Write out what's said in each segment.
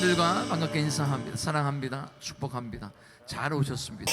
여러분들과 반갑게 인사합니다. 사랑합니다. 축복합니다. 잘 오셨습니다.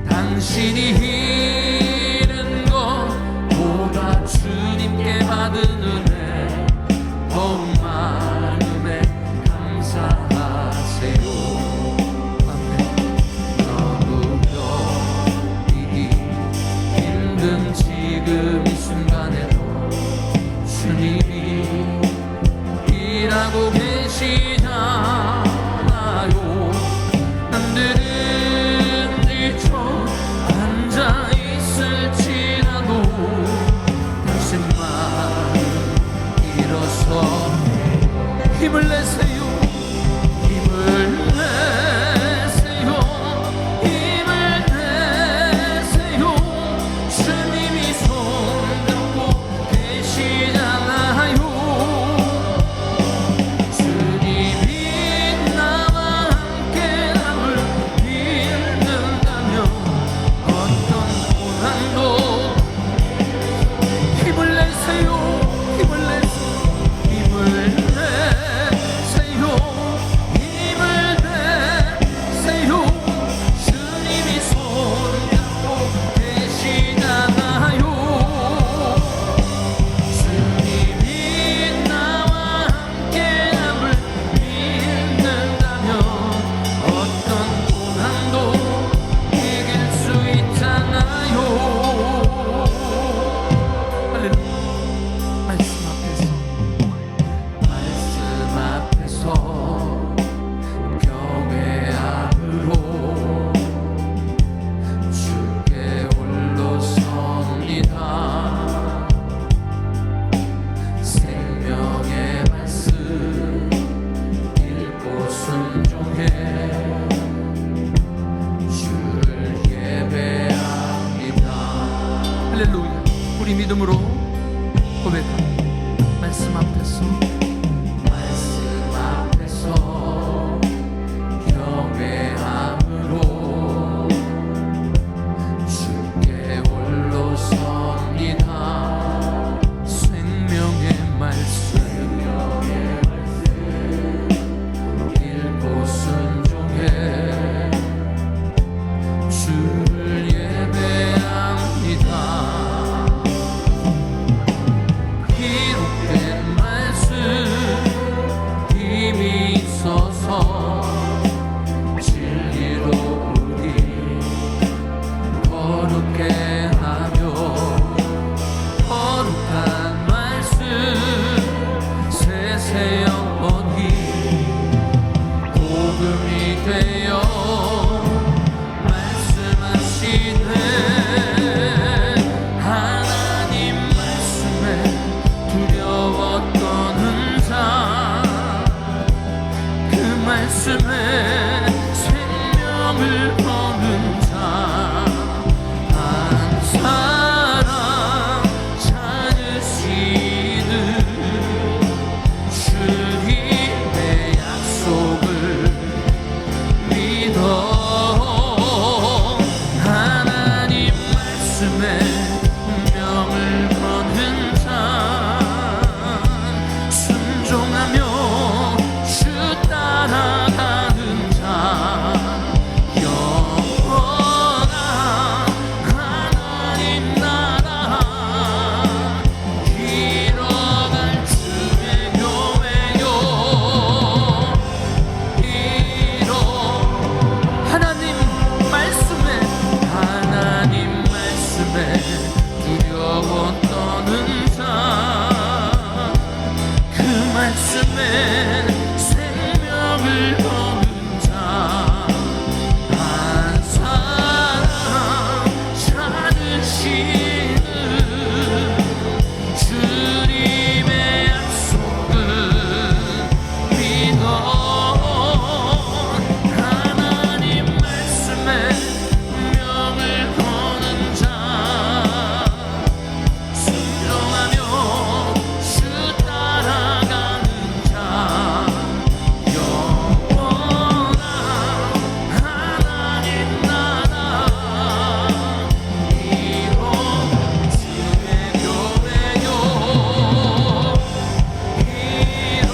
당신이 잃은 것보다 주님께 받은 은혜 더욱 많음에 감사하세요. 너무 견디기 힘든 지금 이 순간에도 주님이 일하고 계시잖아요. 남들은 앉아있을지라도 당신 마음 일어서 힘을 내세요. 힘을 내세요. 힘을 내세요. 주님이 손잡고 계시잖아요. 주님이 나와 함께함을 믿는다면 어떤 고난도 힘을 내세요. 힘을 내세요. 힘을 내세요. 말씀에 생명을 거는 자 한 사람 찾으시는 주님의 약속을 믿어 하나님 말씀에 명을 거는 자 순종하며 주 따라가는 자 영원한 하나님 나라 이곳 주의 교회요 이곳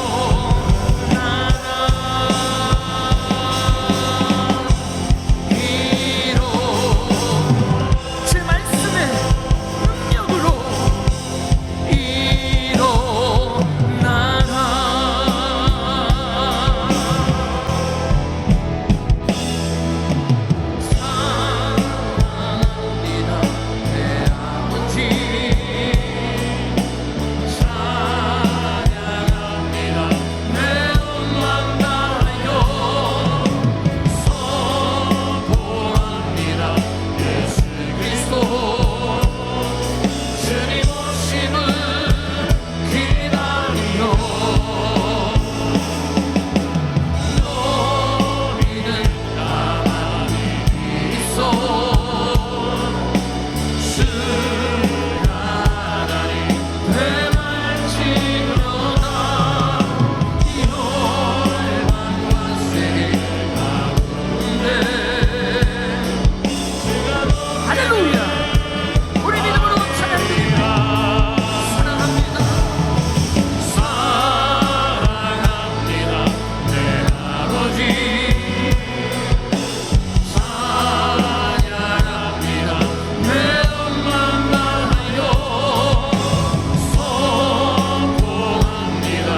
나라 이곳 주 말씀의 능력으로 일어나라 사랑합니다 내 아버지 찬양합니다 내 엄마 나라여 선포합니다 예수 그리스도 주님 오심을 기다리며 너희는 가만히 있어 주 하나님 되말지려다 이 홀만 관세의 가운데 할렐루야 우리 믿음으로 찬양드립니다 사랑합니다 사랑합니다 내 아버지 찬양합니다 내 엄마 나라여 선포합니다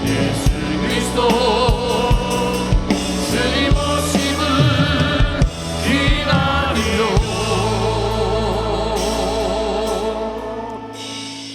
예수 그리스도 주님 오심을 기다리러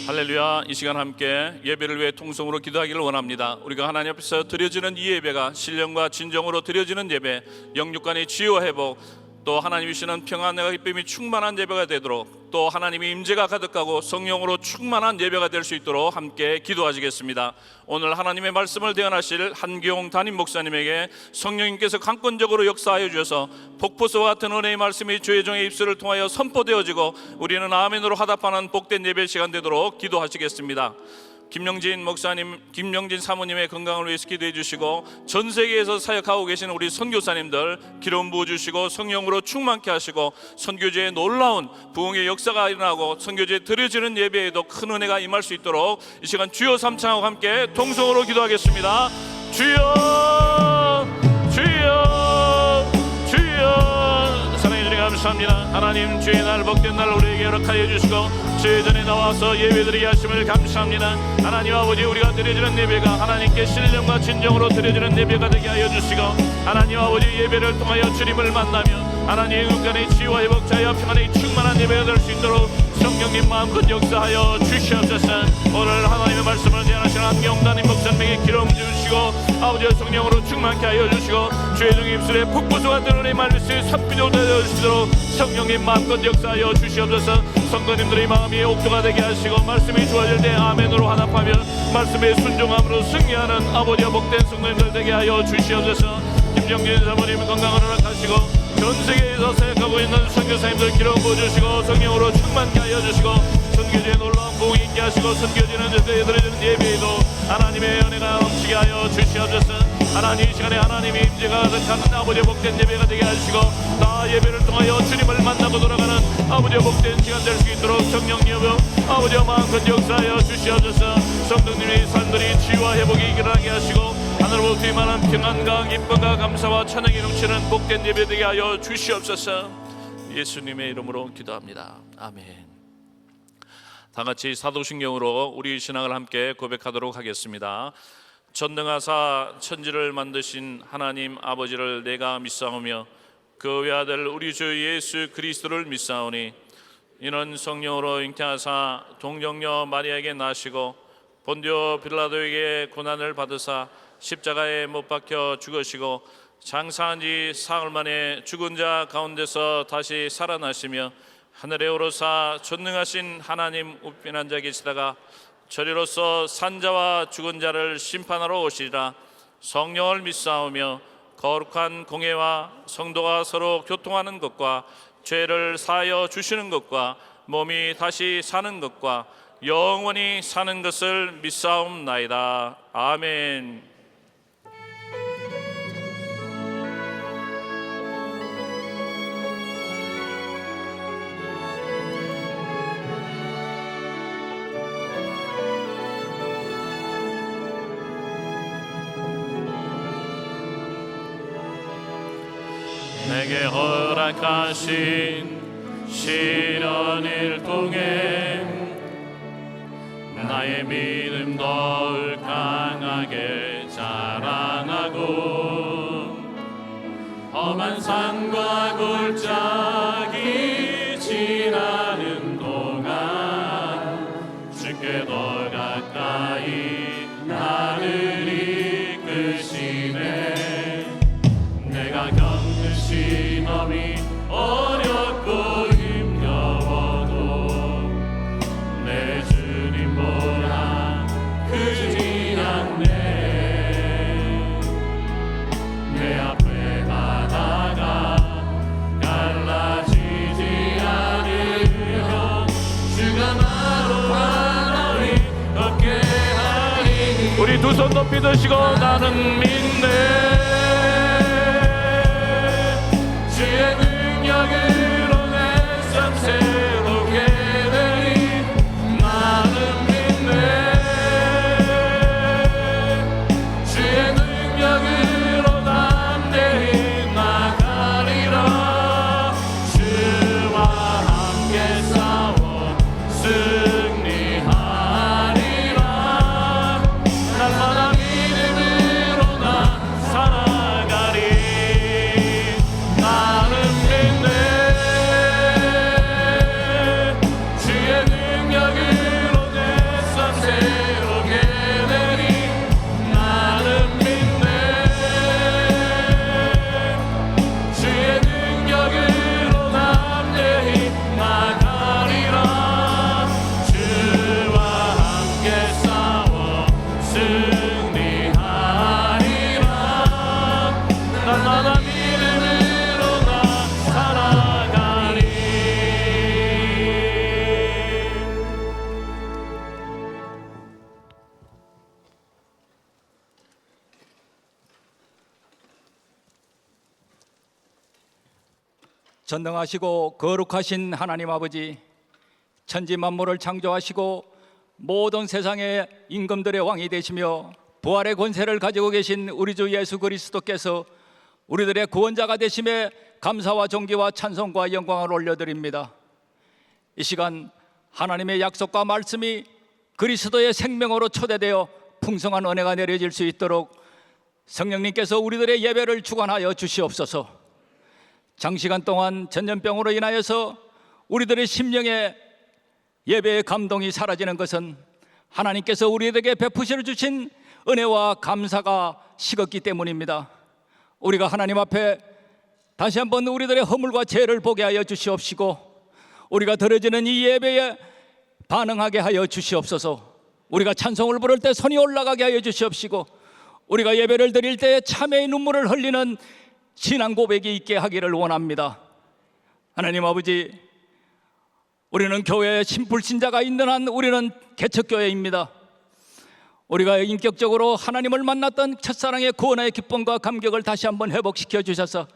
할렐루야. 이 시간 함께 예배를 위해 통성으로 기도하기를 원합니다. 우리가 하나님 앞에서 드려지는 이 예배가 신령과 진정으로 드려지는 예배, 영육간의 치유와 회복, 또 하나님이 주시는 평안과 기쁨이 충만한 예배가 되도록, 또 하나님의 임재가 가득하고 성령으로 충만한 예배가 될 수 있도록 함께 기도하시겠습니다. 오늘 하나님의 말씀을 대언하실 한기용 담임 목사님에게 성령님께서 강권적으로 역사하여 주셔서 폭포수와 같은 은혜의 말씀이 주의 종의 입술을 통하여 선포되어지고 우리는 아멘으로 화답하는 복된 예배 시간 되도록 기도하시겠습니다. 김영진 목사님, 김영진 사모님의 건강을 위해서 기도해 주시고, 전 세계에서 사역하고 계신 우리 선교사님들 기름 부어 주시고 성령으로 충만케 하시고, 선교제의 놀라운 부흥의 역사가 일어나고 선교제에 드려지는 예배에도 큰 은혜가 임할 수 있도록 이 시간 주여 삼창하고 함께 통성으로 기도하겠습니다. 주여 주여 주여. 사랑해 주님 감사합니다. 하나님 주의 날 복된 날 우리에게 허락하여 주시고 주의 전에 나와서 예배드리게 하심을 감사합니다. 하나님 아버지, 우리가 드려지는 예배가 하나님께 신령과 진정으로 드려지는 예배가 되게 하여 주시고, 하나님 아버지 예배를 통하여 주님을 만나며 하나님의 은간의 치유와 회복, 자유와 평안의 충만한 예배가 될 수 있도록 성령님 마음껏 역사하여 주시옵소서. 오늘 하나님의 말씀을 제안하시는 한경단임 목사님에게 기름 주시고 아버지의 성령으로 충만케 하여 주시고 주의 종 입술에 폭포수 같은 은혜의 말씀이 삽비로 되어 주시도록 성령님 마음껏 역사하여 주시옵소서. 성도님들의 마음이 옥도가 되게 하시고 말씀이 주어질 때 아멘으로 화답하며 말씀에 순종함으로 승리하는 아버지와 복된 성도님들 되게 하여 주시옵소서. 김정진 사모님 건강을 허락하시고 전 세계에서 사역하고 있는 선교사님들 기름 부어주시고 성령으로 충만케 하여 주시고 선교지에 놀라운 부흥이 있게 하시고 선교지는 저들에 드려지는 예배에도 하나님의 은혜가 넘치게 하여 주시옵소서. 하나님 이 시간에 하나님의 임재가 가득한 아버지의 복된 예배가 되게 하시고 나 예배를 통하여 주님을 만나고 돌아가는 아버지의 복된 시간 될 수 있도록 성령님여 아버지와 마음껏 역사하여 주시옵소서. 성도님의 삶들이 치유와 회복이 일어나게 하시고 하늘로부터 임하는 평안과 기쁨과 감사와 찬양이 넘치는 복된 예배 되게 하여 주시옵소서. 예수님의 이름으로 기도합니다. 아멘. 다 같이 사도신경으로 우리 신앙을 함께 고백하도록 하겠습니다. 전능하사 천지를 만드신 하나님 아버지를 내가 믿사오며 그 외아들 우리 주 예수 그리스도를 믿사오니 이는 성령으로 잉태하사 동정녀 마리아에게 나시고 본디오 빌라도에게 고난을 받으사 십자가에 못 박혀 죽으시고 장사한 지 사흘 만에 죽은 자 가운데서 다시 살아나시며 하늘에 오르사 전능하신 하나님 우편 앉아 계시다가 저리로서 산자와 죽은 자를 심판하러 오시리라. 성령을 믿사오며 거룩한 공회와 성도가 서로 교통하는 것과 죄를 사하여 주시는 것과 몸이 다시 사는 것과 영원히 사는 것을 믿사옵나이다. 아멘. 내게 허락하신 시련을 통해 나의 믿음 더욱 강하게 자라나고 험한 산과 골짜기 지나는 동안 주께 더 가까이 나를 이끄시네. 내가 겪는 시험이 어렵고 힘겨워도 내 주님보다 크지 않네. 내 앞에 바다가 갈라지지 않으면 주가 나로 하나님 걷게 하리니. 우리 두 손 높이 드시고 나는 믿네. 주의 능력으로 내 삶 새롭게 되리. 나는 믿네. 주의 능력으로 담대히 나가리라. 주와 함께 싸워 승리하리라. 날마다 믿음으로 나 살아가리. 나는 믿네. 주의 능력으로 내 삶 새롭게 되리. 나는 믿네. 주의 능력으로 담대히 나가리라. 주와 함께 싸워 승리하리라. 날마다 믿음으로 나 살아가리. 전능하시고 거룩하신 하나님 아버지, 천지 만물을 창조하시고 모든 세상의 임금들의 왕이 되시며 부활의 권세를 가지고 계신 우리 주 예수 그리스도께서 우리들의 구원자가 되심에 감사와 존귀와 찬송과 영광을 올려드립니다. 이 시간 하나님의 약속과 말씀이 그리스도의 생명으로 초대되어 풍성한 은혜가 내려질 수 있도록 성령님께서 우리들의 예배를 주관하여 주시옵소서. 장시간 동안 전염병으로 인하여서 우리들의 심령의 예배의 감동이 사라지는 것은 하나님께서 우리에게 베푸시려 주신 은혜와 감사가 식었기 때문입니다. 우리가 하나님 앞에 다시 한번 우리들의 허물과 죄를 보게 하여 주시옵시고, 우리가 드려지는 이 예배에 반응하게 하여 주시옵소서. 우리가 찬송을 부를 때 손이 올라가게 하여 주시옵시고, 우리가 예배를 드릴 때 참회의 눈물을 흘리는 신앙 고백이 있게 하기를 원합니다. 하나님 아버지, 우리는 교회에 심불신자가 있는 한 우리는 개척교회입니다. 우리가 인격적으로 하나님을 만났던 첫사랑의 구원의 기쁨과 감격을 다시 한번 회복시켜 주셔서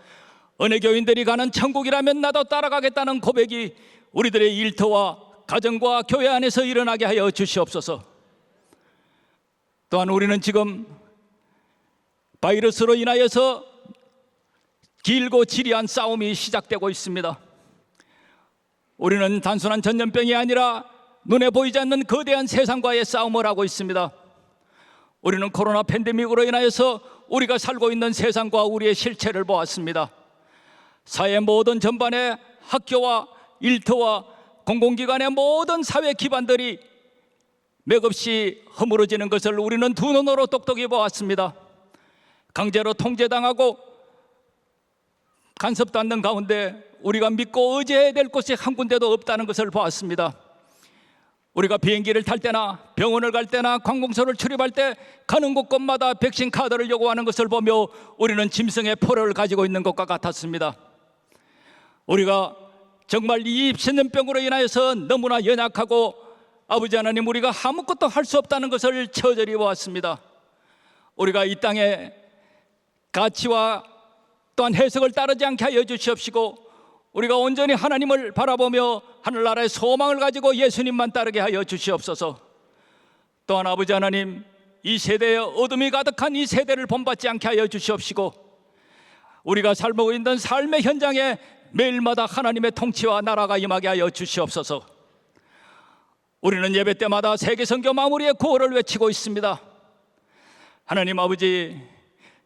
은혜교인들이 가는 천국이라면 나도 따라가겠다는 고백이 우리들의 일터와 가정과 교회 안에서 일어나게 하여 주시옵소서. 또한 우리는 지금 바이러스로 인하여서 길고 지리한 싸움이 시작되고 있습니다. 우리는 단순한 전염병이 아니라 눈에 보이지 않는 거대한 세상과의 싸움을 하고 있습니다. 우리는 코로나 팬데믹으로 인하여서 우리가 살고 있는 세상과 우리의 실체를 보았습니다. 사회 모든 전반에 학교와 일터와 공공기관의 모든 사회 기반들이 맥없이 허물어지는 것을 우리는 두 눈으로 똑똑히 보았습니다. 강제로 통제당하고 간섭도 않는 가운데 우리가 믿고 의지해야 될 곳이 한 군데도 없다는 것을 보았습니다. 우리가 비행기를 탈 때나 병원을 갈 때나 관공서를 출입할 때 가는 곳곳마다 백신 카드를 요구하는 것을 보며 우리는 짐승의 포로를 가지고 있는 것과 같았습니다. 우리가 정말 이 전염병으로 인하여서 너무나 연약하고 아버지 하나님, 우리가 아무것도 할 수 없다는 것을 처절히 보았습니다. 우리가 이 땅의 가치와 또한 해석을 따르지 않게 하여 주시옵시고, 우리가 온전히 하나님을 바라보며 하늘나라의 소망을 가지고 예수님만 따르게 하여 주시옵소서. 또한 아버지 하나님, 이 세대에 어둠이 가득한 이 세대를 본받지 않게 하여 주시옵시고, 우리가 살고 있는 삶의 현장에 매일마다 하나님의 통치와 나라가 임하게 하여 주시옵소서. 우리는 예배 때마다 세계선교 마무리의 구호를 외치고 있습니다. 하나님 아버지,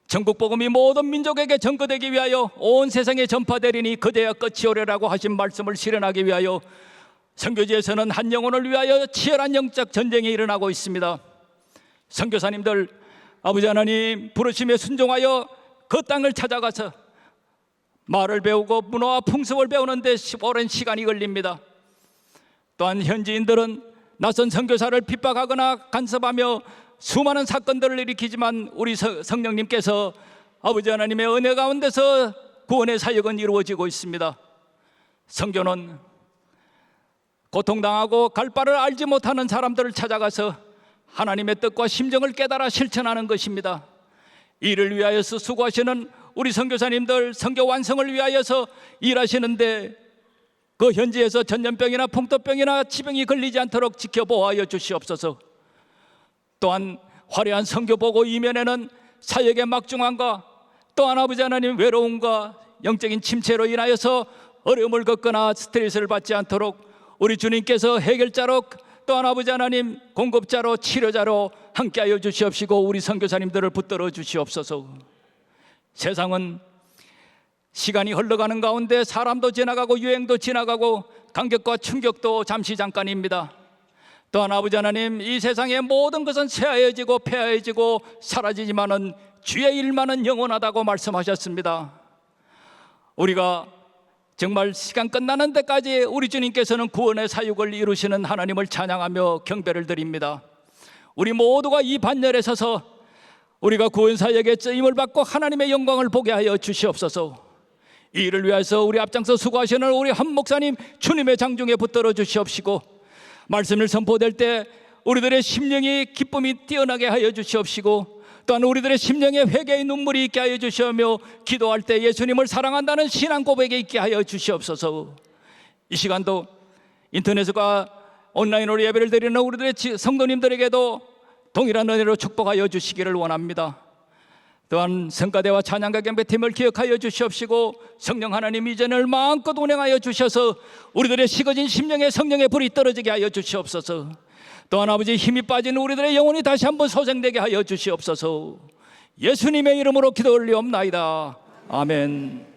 전국 복음이 모든 민족에게 전거되기 위하여 온 세상에 전파되리니 그제야 끝이 오리라고 하신 말씀을 실현하기 위하여 선교지에서는 한 영혼을 위하여 치열한 영적 전쟁이 일어나고 있습니다. 선교사님들, 아버지 하나님 부르심에 순종하여 그 땅을 찾아가서 말을 배우고 문화와 풍습을 배우는 데 오랜 시간이 걸립니다. 또한 현지인들은 낯선 선교사를 핍박하거나 간섭하며 수많은 사건들을 일으키지만 우리 성령님께서 아버지 하나님의 은혜 가운데서 구원의 사역은 이루어지고 있습니다. 선교는 고통당하고 갈 바를 알지 못하는 사람들을 찾아가서 하나님의 뜻과 심정을 깨달아 실천하는 것입니다. 이를 위하여서 수고하시는 우리 선교사님들, 선교 완성을 위하여서 일하시는데 그 현지에서 전염병이나 풍토병이나 지병이 걸리지 않도록 지켜보아여 주시옵소서. 또한 화려한 선교보고 이면에는 사역의 막중함과 또한 아버지 하나님 외로움과 영적인 침체로 인하여서 어려움을 겪거나 스트레스를 받지 않도록 우리 주님께서 해결자로, 또한 아버지 하나님 공급자로, 치료자로 함께하여 주시옵시고 우리 선교사님들을 붙들어 주시옵소서. 세상은 시간이 흘러가는 가운데 사람도 지나가고 유행도 지나가고 감격과 충격도 잠시 잠깐입니다. 또한 아버지 하나님, 이 세상의 모든 것은 쇠하여지고 폐하여지고 사라지지만은 주의 일만은 영원하다고 말씀하셨습니다. 우리가 정말 시간 끝나는 데까지 우리 주님께서는 구원의 사역을 이루시는 하나님을 찬양하며 경배를 드립니다. 우리 모두가 이 반열에 서서 우리가 구원 사역의 쓰임을 받고 하나님의 영광을 보게 하여 주시옵소서. 이 일을 위해서 우리 앞장서 수고하시는 우리 한 목사님 주님의 장중에 붙들어 주시옵시고, 말씀을 선포될 때 우리들의 심령이 기쁨이 뛰어나게 하여 주시옵시고, 또한 우리들의 심령에 회개의 눈물이 있게 하여 주시며 기도할 때 예수님을 사랑한다는 신앙 고백이 있게 하여 주시옵소서. 이 시간도 인터넷과 온라인으로 예배를 드리는 우리들의 성도님들에게도 동일한 은혜로 축복하여 주시기를 원합니다. 또한 성가대와 찬양가 경배팀을 기억하여 주시옵시고, 성령 하나님 이전을 마음껏 운행하여 주셔서 우리들의 식어진 심령에 성령의 불이 떨어지게 하여 주시옵소서. 또한 아버지, 힘이 빠진 우리들의 영혼이 다시 한번 소생되게 하여 주시옵소서. 예수님의 이름으로 기도 올리옵나이다. 아멘.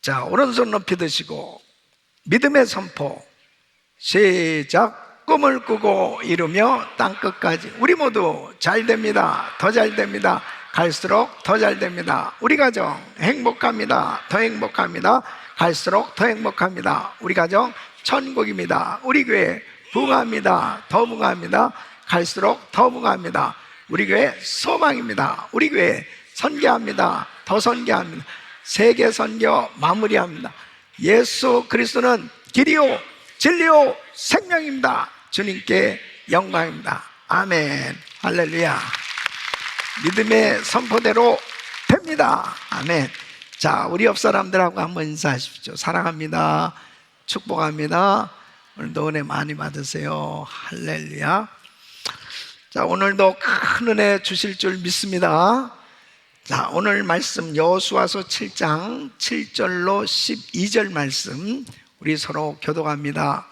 자, 오른손 높이 드시고 믿음의 선포 시작. 꿈을 꾸고 이루며 땅끝까지. 우리 모두 잘 됩니다. 더 잘 됩니다. 갈수록 더 잘 됩니다. 우리 가정 행복합니다. 더 행복합니다. 갈수록 더 행복합니다. 우리 가정 천국입니다. 우리 교회 부흥합니다. 더 부흥합니다. 갈수록 더 부흥합니다. 우리 교회 소망입니다. 우리 교회 선교합니다. 더 선교합니다. 세계 선교 마무리합니다. 예수 그리스도는 길이요 진리요 생명입니다. 주님께 영광입니다. 아멘. 할렐루야. 믿음의 선포대로 됩니다. 아멘. 자, 우리 옆 사람들하고 한번 인사하십시오. 사랑합니다. 축복합니다. 오늘도 은혜 많이 받으세요. 할렐루야. 자, 오늘도 큰 은혜 주실 줄 믿습니다. 자, 오늘 말씀 여호수아서 7장 7절로 12절 말씀 우리 서로 교독합니다.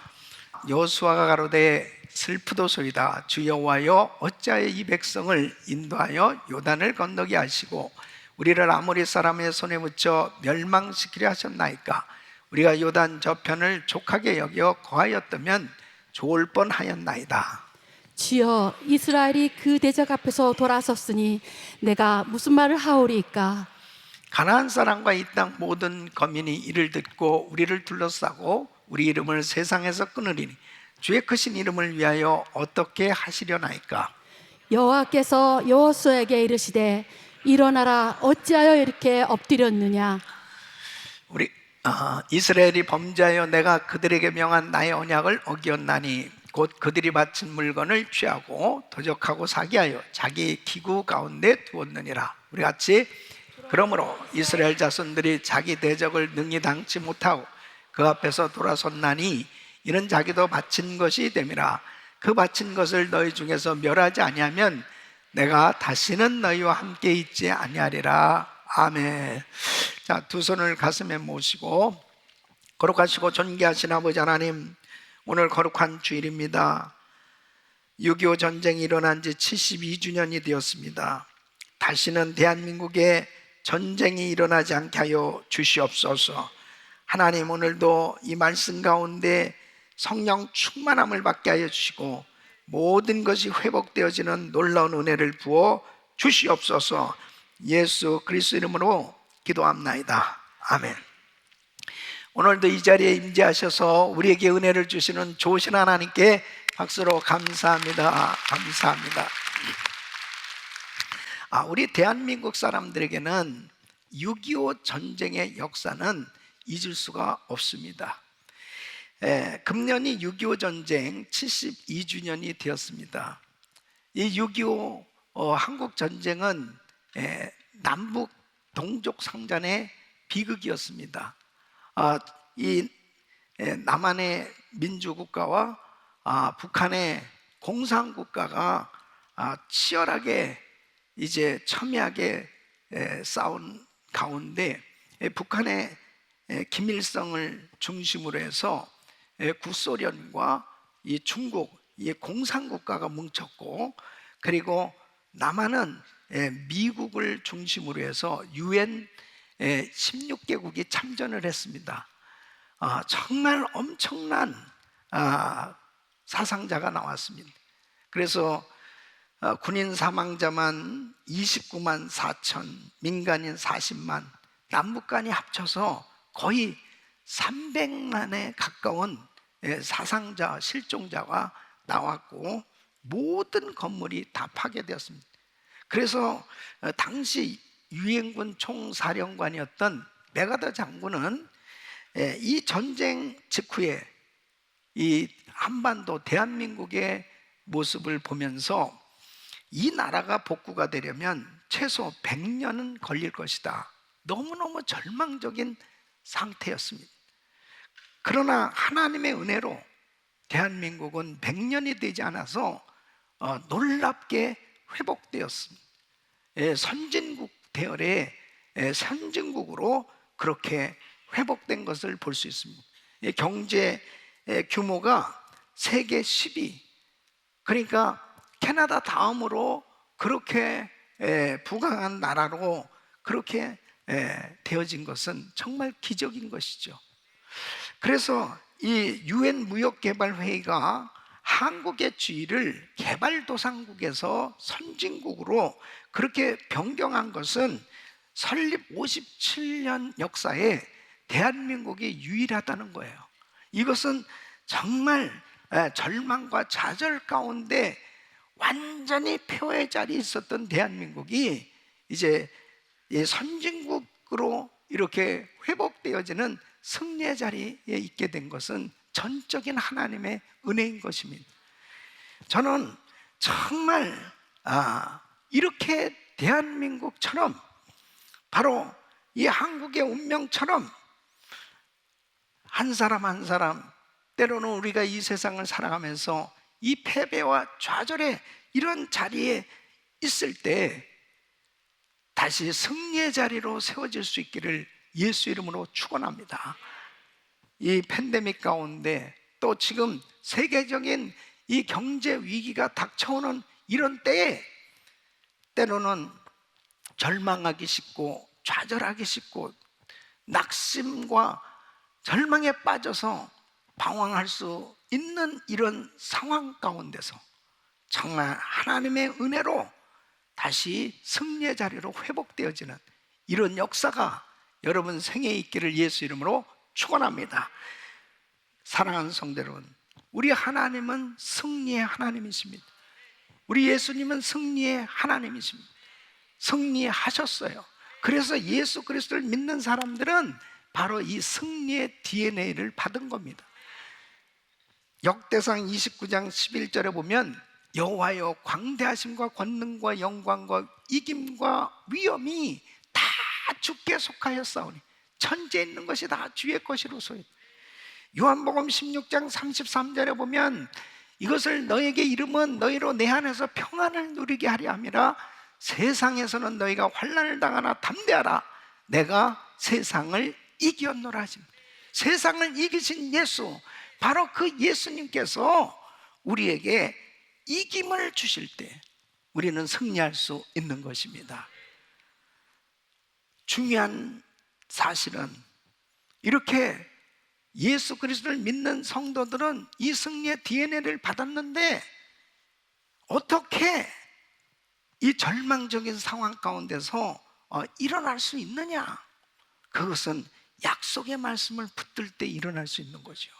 여호수아가 가로되 슬프도소이다. 주 여호와여 어찌하여 이 백성을 인도하여 요단을 건너게 하시고 우리를 아모리 사람의 손에 묻혀 멸망시키려 하셨나이까. 우리가 요단 저편을 족하게 여겨 거하였다면 좋을 뻔하였나이다. 주여, 이스라엘이 그 대적 앞에서 돌아섰으니 내가 무슨 말을 하오리이까. 가나안 사람과 이 땅 모든 거민이 이를 듣고 우리를 둘러싸고 우리 이름을 세상에서 끊으리니 주의 크신 이름을 위하여 어떻게 하시려나이까. 여호와께서 여호수아에게 이르시되 일어나라. 어찌하여 이렇게 엎드렸느냐. 우리 이스라엘이 범죄하여 내가 그들에게 명한 나의 언약을 어기었나니 곧 그들이 바친 물건을 취하고 도적하고 사기하여 자기 기구 가운데 두었느니라. 우리 같이 그러므로 이스라엘 자손들이 자기 대적을 능히 당치 못하고 그 앞에서 돌아섰나니 이는 자기도 바친 것이 됨이라. 그 바친 것을 너희 중에서 멸하지 아니하면 내가 다시는 너희와 함께 있지 아니하리라. 아멘. 자, 두 손을 가슴에 모시고 거룩하시고 존귀하신 아버지 하나님, 오늘 거룩한 주일입니다. 6.25 전쟁이 일어난 지 72주년이 되었습니다. 다시는 대한민국에 전쟁이 일어나지 않게 하여 주시옵소서. 하나님, 오늘도 이 말씀 가운데 성령 충만함을 받게 하여 주시고 모든 것이 회복되어지는 놀라운 은혜를 부어 주시옵소서. 예수 그리스도 이름으로 기도합나이다. 아멘. 오늘도 이 자리에 임재하셔서 우리에게 은혜를 주시는 좋으신 하나님께 박수로 감사합니다. 감사합니다. 우리 대한민국 사람들에게는 6.25 전쟁의 역사는 잊을 수가 없습니다. 금년이 6.25 전쟁 72주년이 되었습니다. 이 6.25 한국 전쟁은 남북 동족 상잔의 비극이었습니다. 이 남한의 민주국가와 북한의 공산국가가 치열하게 이제 첨예하게 싸운 가운데 북한의 김일성을 중심으로 해서 구소련과 이 중국, 이 공산국가가 뭉쳤고, 그리고 남한은 미국을 중심으로 해서 UN 16개국이 참전을 했습니다. 정말 엄청난 사상자가 나왔습니다. 그래서 군인 사망자만 29만 4천, 민간인 40만, 남북간이 합쳐서 거의 300만에 가까운 사상자, 실종자가 나왔고 모든 건물이 다 파괴되었습니다. 그래서 당시 유엔군 총사령관이었던 메가더 장군은 이 전쟁 직후에 이 한반도 대한민국의 모습을 보면서 이 나라가 복구가 되려면 최소 100년은 걸릴 것이다. 너무너무 절망적인 상태였습니다. 그러나 하나님의 은혜로 대한민국은 100년이 되지 않아서 놀랍게 회복되었습니다. 선진국 대열의 선진국으로 그렇게 회복된 것을 볼 수 있습니다. 경제 규모가 세계 10위, 그러니까 캐나다 다음으로 그렇게 부강한 나라로 그렇게 되어진 것은 정말 기적인 것이죠. 그래서 이 UN 무역개발회의가 한국의 지위를 개발도상국에서 선진국으로 그렇게 변경한 것은 설립 57년 역사에 대한민국이 유일하다는 거예요. 이것은 정말 절망과 좌절 가운데 완전히 폐허의 자리에 있었던 대한민국이 이제 선진국으로 이렇게 회복되어지는 승리의 자리에 있게 된 것은 전적인 하나님의 은혜인 것입니다. 저는 정말 이렇게 대한민국처럼 바로 이 한국의 운명처럼 한 사람 한 사람, 때로는 우리가 이 세상을 살아가면서 이 패배와 좌절의 이런 자리에 있을 때 다시 승리의 자리로 세워질 수 있기를 예수 이름으로 축원합니다. 이 팬데믹 가운데 또 지금 세계적인 이 경제 위기가 닥쳐오는 이런 때에 때로는 절망하기 쉽고 좌절하기 쉽고 낙심과 절망에 빠져서 방황할 수 있는 이런 상황 가운데서 정말 하나님의 은혜로 다시 승리의 자리로 회복되어지는 이런 역사가 여러분 생애에 있기를 예수 이름으로 축원합니다. 사랑하는 성도 여러분, 우리 하나님은 승리의 하나님이십니다. 우리 예수님은 승리의 하나님이십니다. 승리하셨어요. 그래서 예수 그리스도를 믿는 사람들은 바로 이 승리의 DNA를 받은 겁니다. 역대상 29장 11절에 보면 여호와여 광대하심과 권능과 영광과 이김과 위엄이 다 주께 속하였사오니 천지에 있는 것이 다 주의 것이로소이다. 요한복음 16장 33절에 보면 이것을 너에게 이름은 너희로 내 안에서 평안을 누리게 하려 함이라. 세상에서는 너희가 환난을 당하나 담대하라. 내가 세상을 이겼노라 하십니다. 세상을 이기신 예수, 바로 그 예수님께서 우리에게 이김을 주실 때 우리는 승리할 수 있는 것입니다. 중요한 사실은 이렇게 예수 그리스도를 믿는 성도들은 이 승리의 DNA를 받았는데 어떻게 이 절망적인 상황 가운데서 일어날 수 있느냐? 그것은 약속의 말씀을 붙들 때 일어날 수 있는 거죠.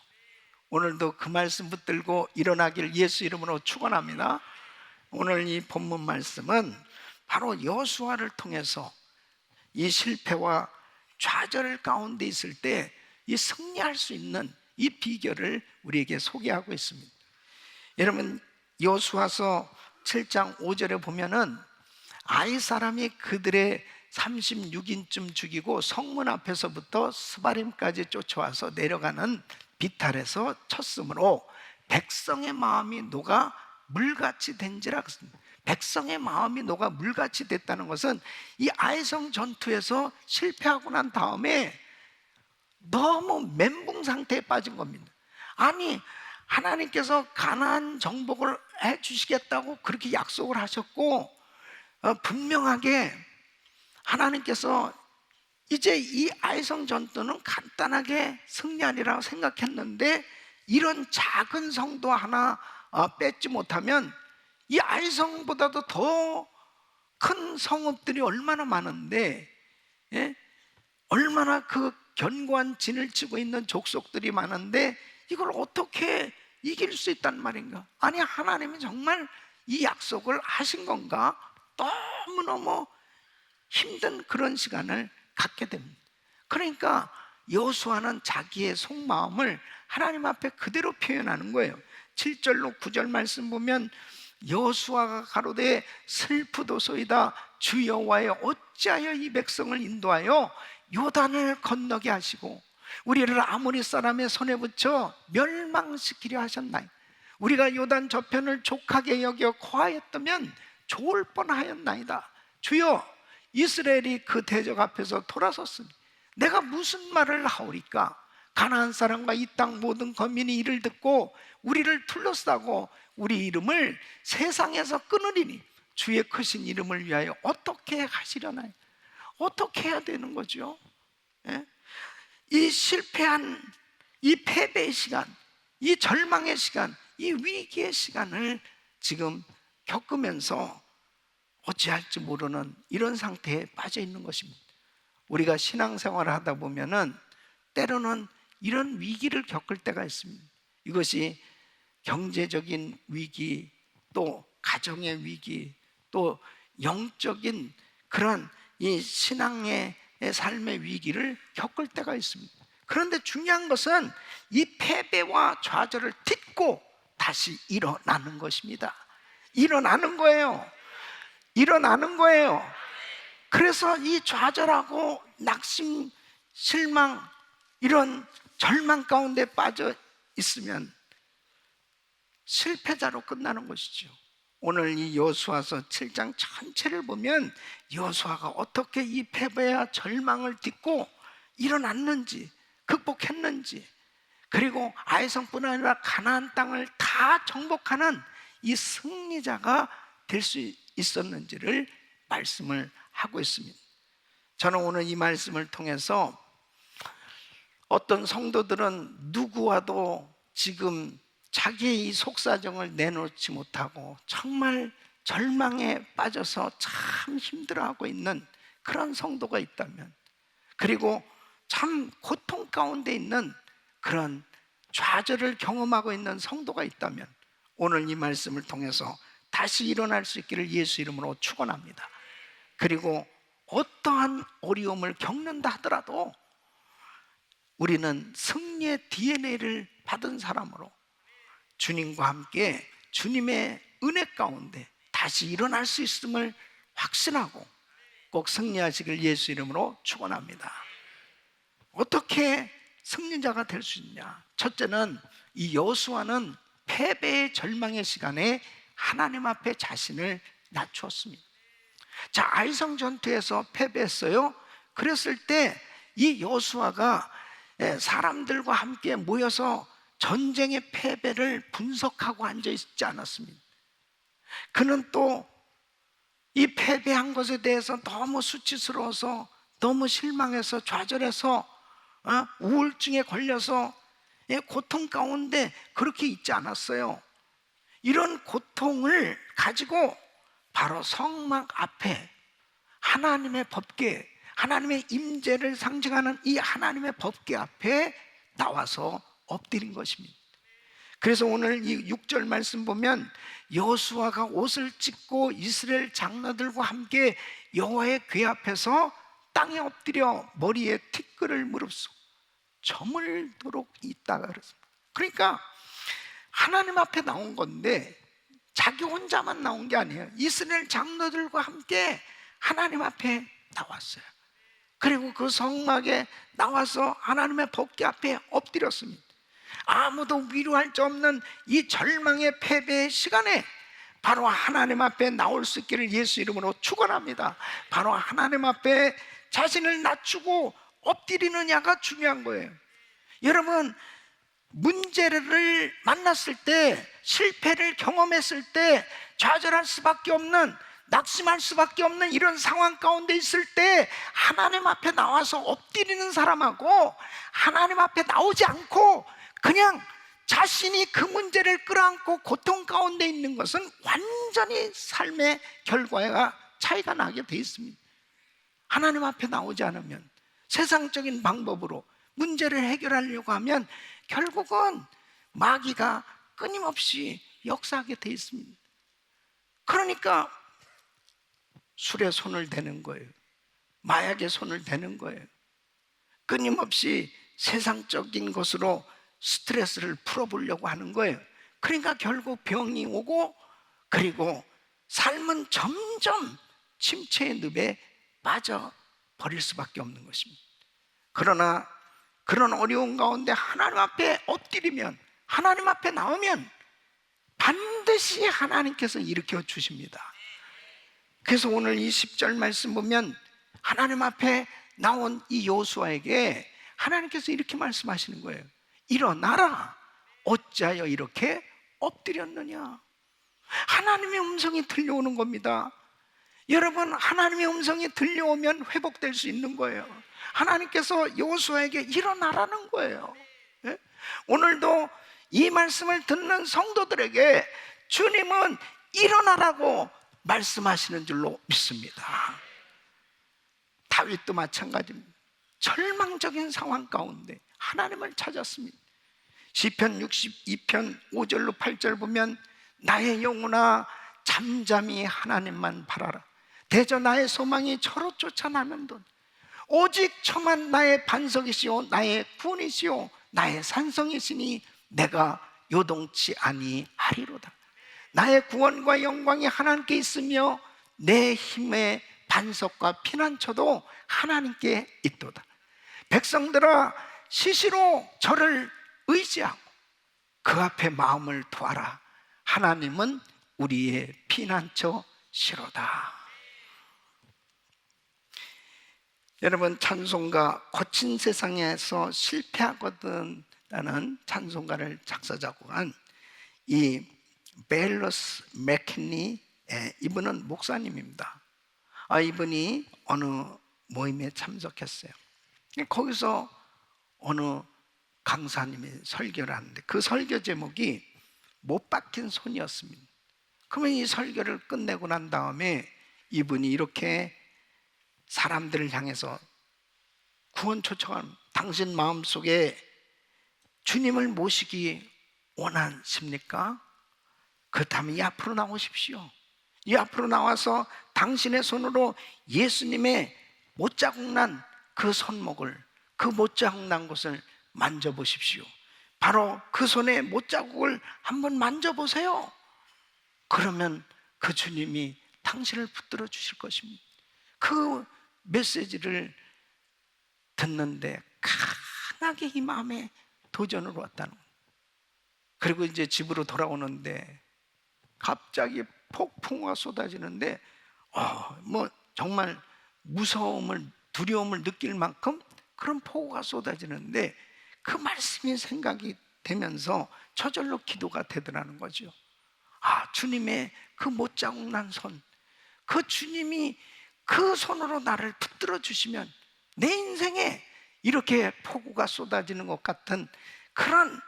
오늘도 그 말씀 붙들고 일어나길 예수 이름으로 축원합니다. 오늘 이 본문 말씀은 바로 여호수아를 통해서 이 실패와 좌절 가운데 있을 때 이 승리할 수 있는 이 비결을 우리에게 소개하고 있습니다. 여러분, 여호수아서 7장 5절에 보면은 아이 사람이 그들의 36인쯤 죽이고 성문 앞에서부터 스바림까지 쫓아와서 내려가는 비탈에서 쳤으므로 백성의 마음이 녹아 물같이 된지라. 백성의 마음이 녹아 물같이 됐다는 것은 이 아이성 전투에서 실패하고 난 다음에 너무 멘붕 상태에 빠진 겁니다. 아니, 하나님께서 가나안 정복을 해 주시겠다고 그렇게 약속을 하셨고 분명하게 하나님께서 이제 이 아이성 전투는 간단하게 승리하리라고 생각했는데 이런 작은 성도 하나 뺏지 못하면 이 아이성보다도 더 큰 성읍들이 얼마나 많은데, 얼마나 그 견고한 진을 치고 있는 족속들이 많은데 이걸 어떻게 이길 수 있단 말인가? 아니, 하나님이 정말 이 약속을 하신 건가? 너무너무 힘든 그런 시간을 갖게 됩니다. 그러니까 여호수아는 자기의 속마음을 하나님 앞에 그대로 표현하는 거예요. 7절로 9절 말씀 보면 여호수아가 가로되 슬프도소이다. 주 여호와여 어찌하여 이 백성을 인도하여 요단을 건너게 하시고 우리를 아모리 사람의 손에 붙여 멸망시키려 하셨나이까. 우리가 요단 저편을 족하게 여겨 거하였다면 좋을 뻔하였나이다. 주여, 이스라엘이 그 대적 앞에서 돌아섰으니 내가 무슨 말을 하오리까? 가나안 사람과 이 땅 모든 거민이 이를 듣고 우리를 둘러싸고 우리 이름을 세상에서 끊으리니 주의 크신 이름을 위하여 어떻게 하시려나요? 어떻게 해야 되는 거죠? 예? 이 실패한 이 패배의 시간, 이 절망의 시간, 이 위기의 시간을 지금 겪으면서 어찌할지 모르는 이런 상태에 빠져 있는 것입니다. 우리가 신앙생활을 하다 보면은 때로는 이런 위기를 겪을 때가 있습니다. 이것이 경제적인 위기, 또 가정의 위기, 또 영적인 그런 이 신앙의 삶의 위기를 겪을 때가 있습니다. 그런데 중요한 것은 이 패배와 좌절을 딛고 다시 일어나는 것입니다. 일어나는 거예요. 일어나는 거예요. 그래서 이 좌절하고 낙심, 실망, 이런 절망 가운데 빠져 있으면 실패자로 끝나는 것이죠. 오늘 이 여호수아서 7장 전체를 보면 여호수아가 어떻게 이 패배와 절망을 딛고 일어났는지, 극복했는지, 그리고 아이성뿐 아니라 가나안 땅을 다 정복하는 이 승리자가 될 수 있었는지를 말씀을 하고 있습니다. 저는 오늘 이 말씀을 통해서 어떤 성도들은 누구와도 지금 자기의 이 속사정을 내놓지 못하고 정말 절망에 빠져서 참 힘들어하고 있는 그런 성도가 있다면, 그리고 참 고통 가운데 있는 그런 좌절을 경험하고 있는 성도가 있다면, 오늘 이 말씀을 통해서 다시 일어날 수 있기를 예수 이름으로 축원합니다. 그리고 어떠한 어려움을 겪는다 하더라도 우리는 승리의 DNA를 받은 사람으로 주님과 함께 주님의 은혜 가운데 다시 일어날 수 있음을 확신하고 꼭 승리하시길 예수 이름으로 축원합니다. 어떻게 승리자가 될 수 있냐? 첫째는 이 여호수아는 패배의 절망의 시간에 하나님 앞에 자신을 낮추었습니다. 자, 아이성 전투에서 패배했어요. 그랬을 때 이 여호수아가 사람들과 함께 모여서 전쟁의 패배를 분석하고 앉아 있지 않았습니다. 그는 또 이 패배한 것에 대해서 너무 수치스러워서, 너무 실망해서, 좌절해서, 우울증에 걸려서 고통 가운데 그렇게 있지 않았어요. 이런 고통을 가지고 바로 성막 앞에 하나님의 법궤, 하나님의 임재를 상징하는 이 하나님의 법궤 앞에 나와서 엎드린 것입니다. 그래서 오늘 이 6절 말씀 보면 여호수아가 옷을 찢고 이스라엘 장로들과 함께 여호와의 궤 앞에서 땅에 엎드려 머리에 티끌을 무릅쓰고 저물도록 있다가 그랬습니다. 그러니까 하나님 앞에 나온 건데 자기 혼자만 나온 게 아니에요. 이스라엘 장로들과 함께 하나님 앞에 나왔어요. 그리고 그 성막에 나와서 하나님의 법궤 앞에 엎드렸습니다. 아무도 위로할 수 없는 이 절망의 패배의 시간에 바로 하나님 앞에 나올 수 있기를 예수 이름으로 축원합니다. 바로 하나님 앞에 자신을 낮추고 엎드리느냐가 중요한 거예요. 여러분, 문제를 만났을 때, 실패를 경험했을 때 좌절할 수밖에 없는, 낙심할 수밖에 없는 이런 상황 가운데 있을 때 하나님 앞에 나와서 엎드리는 사람하고 하나님 앞에 나오지 않고 그냥 자신이 그 문제를 끌어안고 고통 가운데 있는 것은 완전히 삶의 결과가 차이가 나게 돼 있습니다. 하나님 앞에 나오지 않으면, 세상적인 방법으로 문제를 해결하려고 하면 결국은 마귀가 끊임없이 역사하게 돼 있습니다. 그러니까 술에 손을 대는 거예요. 마약에 손을 대는 거예요. 끊임없이 세상적인 것으로 스트레스를 풀어보려고 하는 거예요. 그러니까 결국 병이 오고, 그리고 삶은 점점 침체의 늪에 빠져버릴 수밖에 없는 것입니다. 그러나 그런 어려운 가운데 하나님 앞에 엎드리면, 하나님 앞에 나오면 반드시 하나님께서 일으켜 주십니다. 그래서 오늘 이 10절 말씀 보면 하나님 앞에 나온 이 여호수아에게 하나님께서 이렇게 말씀하시는 거예요. 일어나라, 어찌하여 이렇게 엎드렸느냐. 하나님의 음성이 들려오는 겁니다. 여러분, 하나님의 음성이 들려오면 회복될 수 있는 거예요. 하나님께서 여호수아에게 일어나라는 거예요. 예? 오늘도 이 말씀을 듣는 성도들에게 주님은 일어나라고 말씀하시는 줄로 믿습니다. 다윗도 마찬가지입니다. 절망적인 상황 가운데 하나님을 찾았습니다. 시편 62편 5절로 8절 보면 나의 영혼아 잠잠히 하나님만 바라라. 대저 나의 소망이 저로 쫓아나는도다. 오직 저만 나의 반석이시오 나의 구원이시오 나의 산성이시니 내가 요동치 아니하리로다. 나의 구원과 영광이 하나님께 있으며 내 힘의 반석과 피난처도 하나님께 있도다. 백성들아 시시로 저를 의지하고 그 앞에 마음을 두어라. 하나님은 우리의 피난처시로다. 여러분, 찬송가 거친 세상에서 실패하거든 라는 찬송가를 작사 작곡한 이 벨러스 맥키니, 이분은 목사님입니다. 이분이 어느 모임에 참석했어요. 거기서 어느 강사님이 설교를 하는데 그 설교 제목이 못 박힌 손이었습니다. 그러면 이 설교를 끝내고 난 다음에 이분이 이렇게 사람들을 향해서 구원 초청하는, 당신 마음속에 주님을 모시기 원하십니까? 그렇다면 이 앞으로 나오십시오. 이 앞으로 나와서 당신의 손으로 예수님의 못자국 난 그 손목을, 그 못자국 난 곳을 만져보십시오. 바로 그 손에 못자국을 한번 만져보세요. 그러면 그 주님이 당신을 붙들어 주실 것입니다. 그 메시지를 듣는데 강하게 이 마음에 도전으로 왔다는 거예요. 그리고 이제 집으로 돌아오는데 갑자기 폭풍우가 쏟아지는데 뭐 정말 무서움을, 두려움을 느낄 만큼 그런 폭우가 쏟아지는데 그 말씀이 생각이 되면서 저절로 기도가 되더라는 거죠. 주님의 그 못자국 난 손, 그 주님이 그 손으로 나를 붙들어 주시면 내 인생에 이렇게 폭우가 쏟아지는 것 같은 그런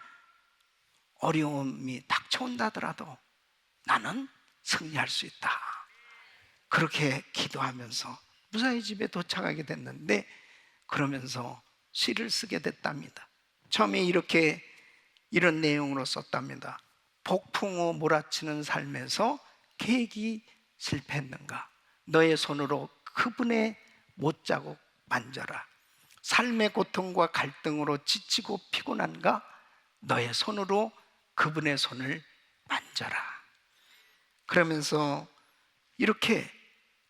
어려움이 닥쳐온다더라도 나는 승리할 수 있다. 그렇게 기도하면서 무사히 집에 도착하게 됐는데, 그러면서 시를 쓰게 됐답니다. 처음에 이렇게 이런 내용으로 썼답니다. 폭풍우 몰아치는 삶에서 계획이 실패했는가? 너의 손으로 그분의 못자국 만져라. 삶의 고통과 갈등으로 지치고 피곤한가? 너의 손으로 그분의 손을 만져라. 그러면서 이렇게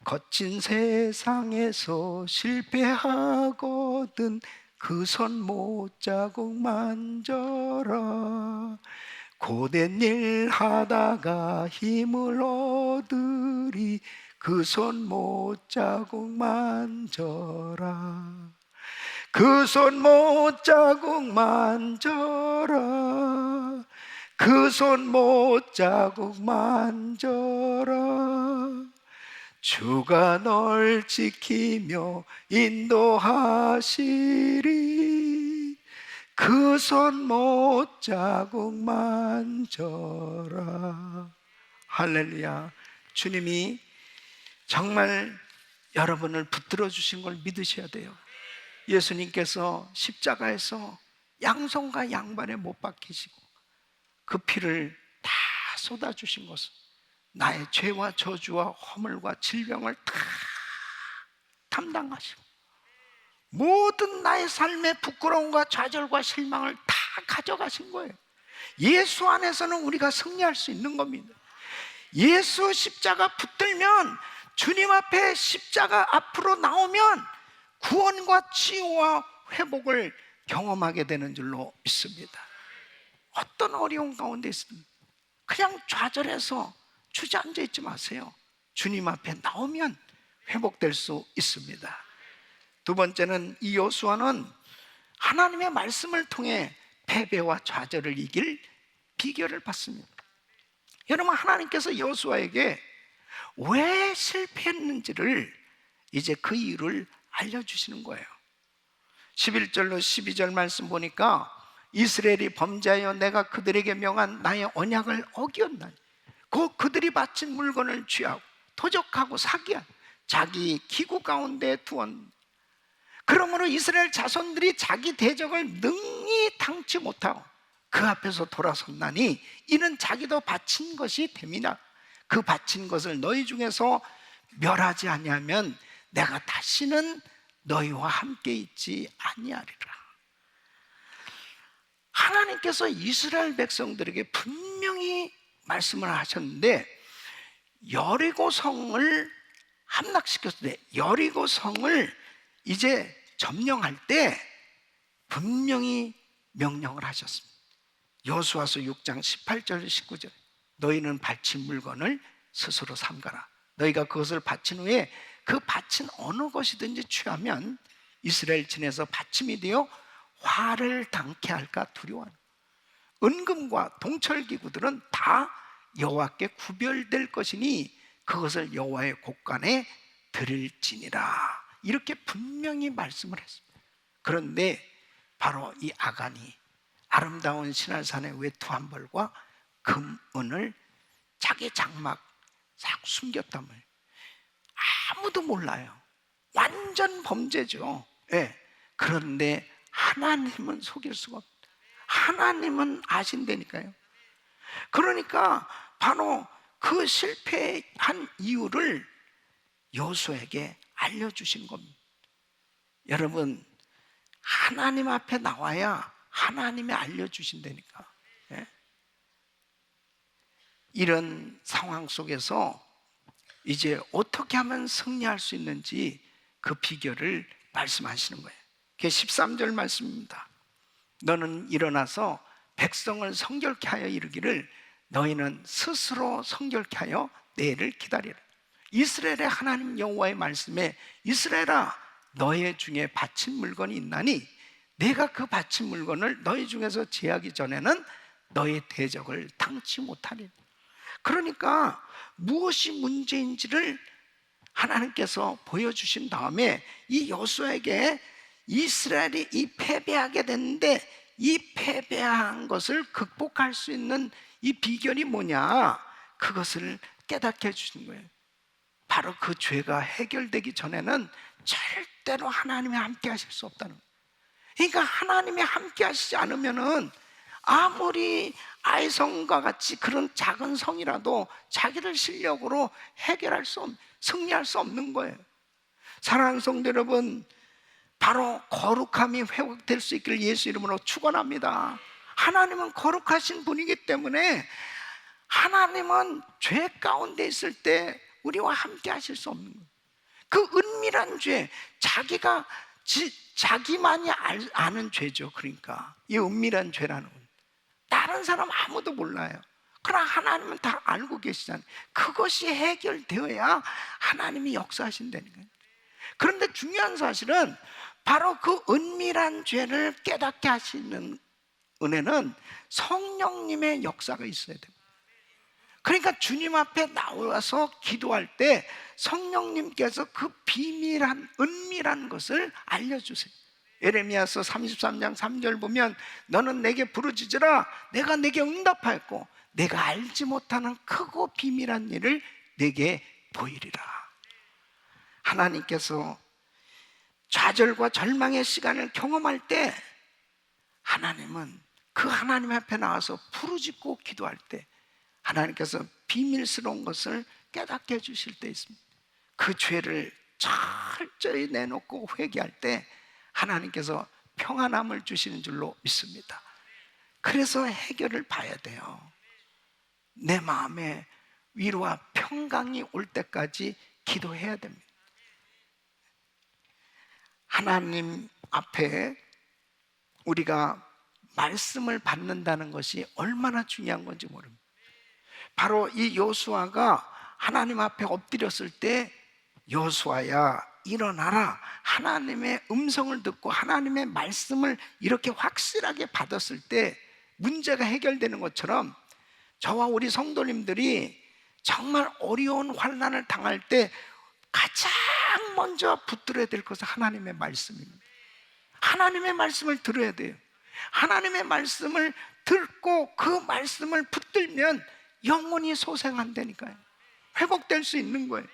거친 세상에서 실패하거든 그 손 못자국 만져라. 고된 일 하다가 힘을 얻으리 그 손 못자국 만져라. 그 손 못자국 만져라. 그 손 못자국 만져라. 주가 널 지키며 인도하시리. 그 손 못자국 만져라. 할렐루야. 주님이 정말 여러분을 붙들어 주신 걸 믿으셔야 돼요. 예수님께서 십자가에서 양손과 양발에 못 박히시고 그 피를 다 쏟아주신 것은 나의 죄와 저주와 허물과 질병을 다 담당하시고 모든 나의 삶의 부끄러움과 좌절과 실망을 다 가져가신 거예요. 예수 안에서는 우리가 승리할 수 있는 겁니다. 예수 십자가 붙들면, 주님 앞에 십자가 앞으로 나오면 구원과 치유와 회복을 경험하게 되는 줄로 믿습니다. 어떤 어려운 가운데 있으면 그냥 좌절해서 주저앉아 있지 마세요. 주님 앞에 나오면 회복될 수 있습니다. 두 번째는 이 여호수아는 하나님의 말씀을 통해 패배와 좌절을 이길 비결을 받습니다. 여러분, 하나님께서 여호수아에게 왜 실패했는지를 이제 그 이유를 알려주시는 거예요. 11절로 12절 말씀 보니까 이스라엘이 범죄하여 내가 그들에게 명한 나의 언약을 어기었나니 그들이 바친 물건을 취하고 도적하고 사기한 자기 기구 가운데 두었. 그러므로 이스라엘 자손들이 자기 대적을 능히 당치 못하고 그 앞에서 돌아섰나니 이는 자기도 바친 것이 됨이나 그 바친 것을 너희 중에서 멸하지 아니하면 내가 다시는 너희와 함께 있지 아니하리라. 하나님께서 이스라엘 백성들에게 분명히 말씀을 하셨는데, 여리고 성을 함락시켰을 때, 여리고 성을 이제 점령할 때 분명히 명령을 하셨습니다. 여호수아서 6장 18절 19절 너희는 바친 물건을 스스로 삼가라. 너희가 그것을 바친 후에 그 바친 어느 것이든지 취하면 이스라엘 진에서 바침이 되어 화를 당케 할까 두려워하는. 은금과 동철기구들은 다 여호와께 구별될 것이니 그것을 여호와의 곳간에 드릴지니라. 이렇게 분명히 말씀을 했습니다. 그런데 바로 이 아간이 아름다운 시날산의 외투 한 벌과 금은을 자기 장막 싹 숨겼단 말이에요. 아무도 몰라요. 완전 범죄죠. 예. 그런데 하나님은 속일 수가 없다. 하나님은 아신다니까요. 그러니까 바로 그 실패한 이유를 여호수아에게 알려주신 겁니다. 여러분, 하나님 앞에 나와야 하나님이 알려주신다니까. 예? 이런 상황 속에서 이제 어떻게 하면 승리할 수 있는지 그 비결을 말씀하시는 거예요. 그게 13절 말씀입니다. 너는 일어나서 백성을 성결케 하여 이르기를 너희는 스스로 성결케 하여 내일을 기다리라. 이스라엘의 하나님 여호와의 말씀에 이스라엘아 너희 중에 바친 물건이 있나니 내가 그 바친 물건을 너희 중에서 제하기 전에는 너희 대적을 당치 못하리라. 그러니까 무엇이 문제인지를 하나님께서 보여주신 다음에 이 여호수아에게 이스라엘이 이 패배하게 됐는데 이 패배한 것을 극복할 수 있는 이 비결이 뭐냐, 그것을 깨닫게 해주신 거예요. 바로 그 죄가 해결되기 전에는 절대로 하나님이 함께 하실 수 없다는 거예요. 그러니까 하나님이 함께 하시지 않으면은 아무리 아이성과 같이 그런 작은 성이라도 자기들 실력으로 승리할 수 없는 거예요. 사랑하는 성도 여러분, 바로 거룩함이 회복될 수 있기를 예수 이름으로 축원합니다. 하나님은 거룩하신 분이기 때문에 하나님은 죄 가운데 있을 때 우리와 함께 하실 수 없는 거예요. 그 은밀한 죄, 자기만이 아는 죄죠. 그러니까 이 은밀한 죄라는 건 다른 사람 아무도 몰라요. 그러나 하나님은 다 알고 계시잖아요. 그것이 해결되어야 하나님이 역사하신다니까요. 그런데 중요한 사실은 바로 그 은밀한 죄를 깨닫게 하시는 은혜는 성령님의 역사가 있어야 됩니다. 그러니까 주님 앞에 나와서 기도할 때 성령님께서 그 비밀한 은밀한 것을 알려주세요. 예레미야서 33장 3절 보면 너는 내게 부르짖으라 내가 내게 응답하였고 내가 알지 못하는 크고 비밀한 일을 내게 보이리라. 하나님께서 좌절과 절망의 시간을 경험할 때 하나님은 그 하나님 앞에 나와서 부르짖고 기도할 때 하나님께서 비밀스러운 것을 깨닫게 해주실 때 있습니다. 그 죄를 철저히 내놓고 회개할 때 하나님께서 평안함을 주시는 줄로 믿습니다. 그래서 해결을 봐야 돼요. 내 마음에 위로와 평강이 올 때까지 기도해야 됩니다. 하나님 앞에 우리가 말씀을 받는다는 것이 얼마나 중요한 건지 모릅니다. 바로 이 여호수아가 하나님 앞에 엎드렸을 때 여호수아야 일어나라, 하나님의 음성을 듣고 하나님의 말씀을 이렇게 확실하게 받았을 때 문제가 해결되는 것처럼 저와 우리 성도님들이 정말 어려운 환난을 당할 때 가장 먼저 붙들어야 될 것은 하나님의 말씀입니다. 하나님의 말씀을 들어야 돼요. 하나님의 말씀을 듣고 그 말씀을 붙들면 영혼이 소생한다니까요. 회복될 수 있는 거예요.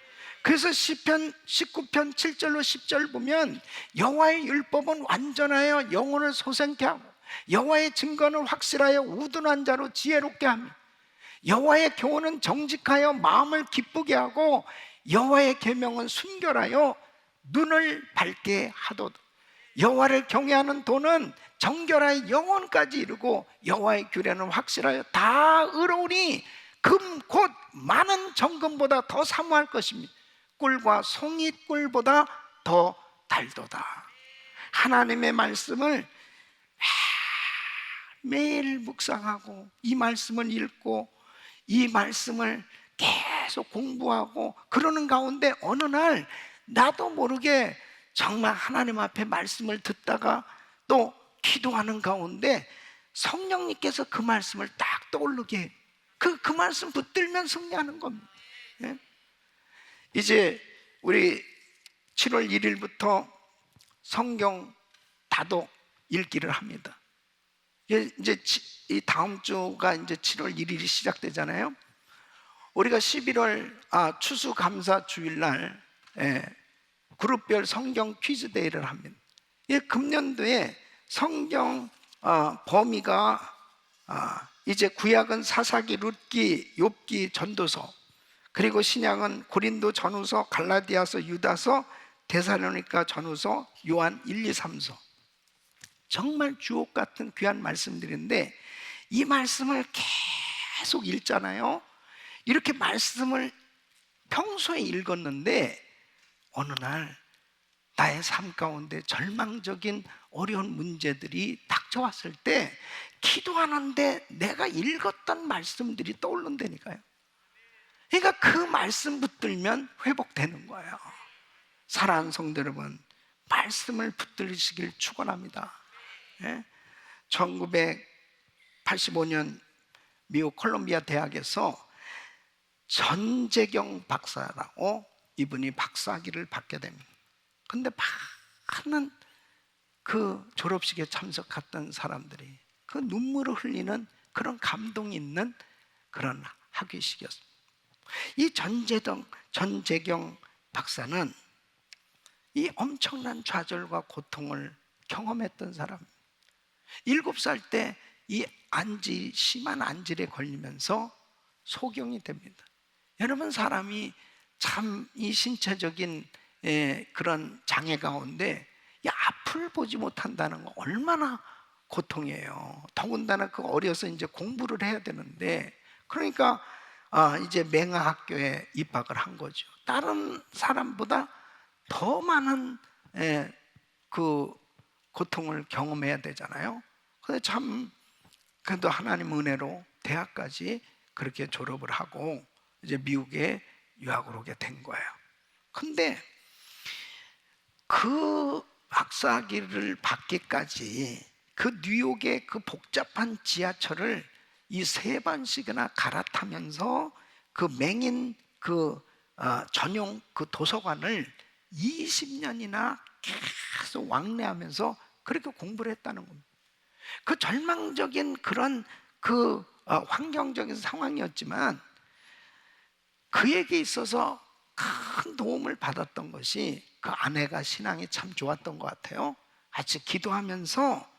그래서 시편 19편 7절로 10절 보면 여호와의 율법은 완전하여 영혼을 소생케 하고 여호와의 증거는 확실하여 우둔한 자로 지혜롭게 하며 여호와의 교훈은 정직하여 마음을 기쁘게 하고 여호와의 계명은 순결하여 눈을 밝게 하도다. 여호와를 경외하는 도는 정결하여 영혼까지 이르고 여호와의 규례는 확실하여 다 의로우니 금 곧 많은 정금보다 더 사모할 것입니다. 꿀과 송이꿀보다 더 달도다. 하나님의 말씀을 매일 묵상하고 이 말씀을 읽고 이 말씀을 계속 공부하고 그러는 가운데 어느 날 나도 모르게 정말 하나님 앞에 말씀을 듣다가 또 기도하는 가운데 성령님께서 그 말씀을 딱 떠오르게 해요. 그 말씀 붙들면 승리하는 겁니다. 예? 이제 우리 7월 1일부터 성경 다독 읽기를 합니다. 이제 이 다음 주가 이제 7월 1일이 시작되잖아요. 우리가 11월 추수감사 주일날 그룹별 성경 퀴즈 데이를 합니다. 금년도에 성경 범위가 이제 구약은 사사기, 룻기, 욥기, 전도서, 그리고 신약은 고린도 전후서, 갈라디아서, 유다서, 데살로니가 전후서, 요한 1, 2, 3서. 정말 주옥 같은 귀한 말씀들인데 이 말씀을 계속 읽잖아요. 이렇게 말씀을 평소에 읽었는데 어느 날 나의 삶 가운데 절망적인 어려운 문제들이 닥쳐왔을 때 기도하는데 내가 읽었던 말씀들이 떠오른다니까요. 그러니까 그 말씀 붙들면 회복되는 거예요. 사랑하는 성도 여러분, 말씀을 붙들으시길 축원합니다. 1985년 미국 콜롬비아 대학에서 전재경 박사라고 이분이 박사학위를 받게 됩니다. 근데 많은 그 졸업식에 참석했던 사람들이 그 눈물을 흘리는 그런 감동이 있는 그런 학위식이었습니다. 이 전재경 박사는 이 엄청난 좌절과 고통을 경험했던 사람입니다. 7살 때 이 심한 안질에 걸리면서 소경이 됩니다. 여러분, 사람이 참 이 신체적인 그런 장애 가운데 이 앞을 보지 못한다는 거 얼마나 고통이에요. 더군다나 그 어려서 이제 공부를 해야 되는데, 그러니까 이제 맹아학교에 입학을 한 거죠. 다른 사람보다 더 많은 그 고통을 경험해야 되잖아요. 근데 참 그래도 하나님 은혜로 대학까지 그렇게 졸업을 하고 이제 미국에 유학을 오게 된 거예요. 근데 그 박사학위를 받기까지 그 뉴욕의 그 복잡한 지하철을 이 3번씩이나 갈아타면서 그 맹인 그 전용 그 도서관을 20년이나 계속 왕래하면서 그렇게 공부를 했다는 겁니다. 그 절망적인 그런 그 환경적인 상황이었지만 그에게 있어서 큰 도움을 받았던 것이 그 아내가 신앙이 참 좋았던 것 같아요. 같이 기도하면서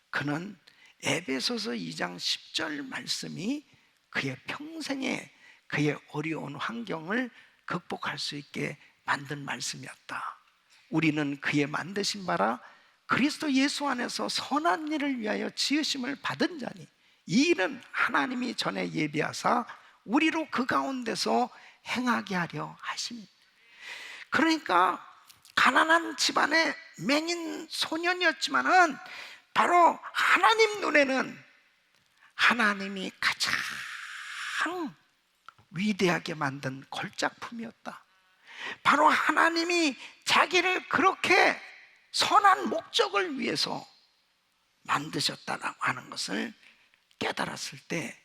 그는 에베소서 2장 10절 말씀이 그의 평생에 그의 어려운 환경을 극복할 수 있게 만든 말씀이었다. 우리는 그의 만드신 바라 그리스도 예수 안에서 선한 일을 위하여 지으심을 받은 자니 이 일은 하나님이 전에 예비하사 우리로 그 가운데서 행하게 하려 하십니다. 그러니까 가난한 집안의 맹인 소년이었지만은 바로 하나님 눈에는 하나님이 가장 위대하게 만든 걸작품이었다. 바로 하나님이 자기를 그렇게 선한 목적을 위해서 만드셨다라고 하는 것을 깨달았을 때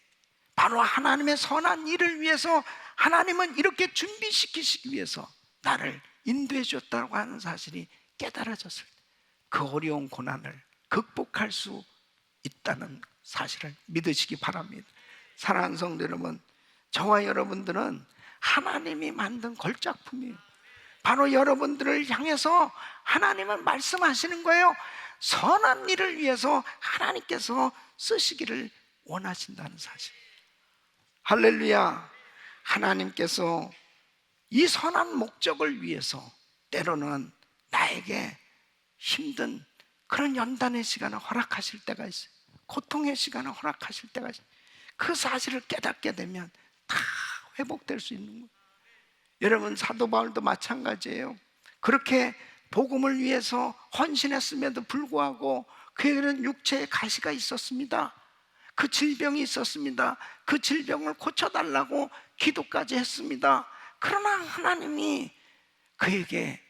바로 하나님의 선한 일을 위해서 하나님은 이렇게 준비시키시기 위해서 나를 인도해 주었다고 하는 사실이 깨달아졌을 때 그 어려운 고난을 극복할 수 있다는 사실을 믿으시기 바랍니다. 사랑하는 성도 여러분, 저와 여러분들은 하나님이 만든 걸작품이에요. 바로 여러분들을 향해서 하나님은 말씀하시는 거예요. 선한 일을 위해서 하나님께서 쓰시기를 원하신다는 사실. 할렐루야. 하나님께서 이 선한 목적을 위해서 때로는 나에게 힘든 그런 연단의 시간을 허락하실 때가 있어요. 고통의 시간을 허락하실 때가 있어요. 그 사실을 깨닫게 되면 다 회복될 수 있는 거예요. 여러분, 사도 바울도 마찬가지예요. 그렇게 복음을 위해서 헌신했음에도 불구하고 그에게는 육체의 가시가 있었습니다. 그 질병이 있었습니다. 그 질병을 고쳐달라고 기도까지 했습니다. 그러나 하나님이 그에게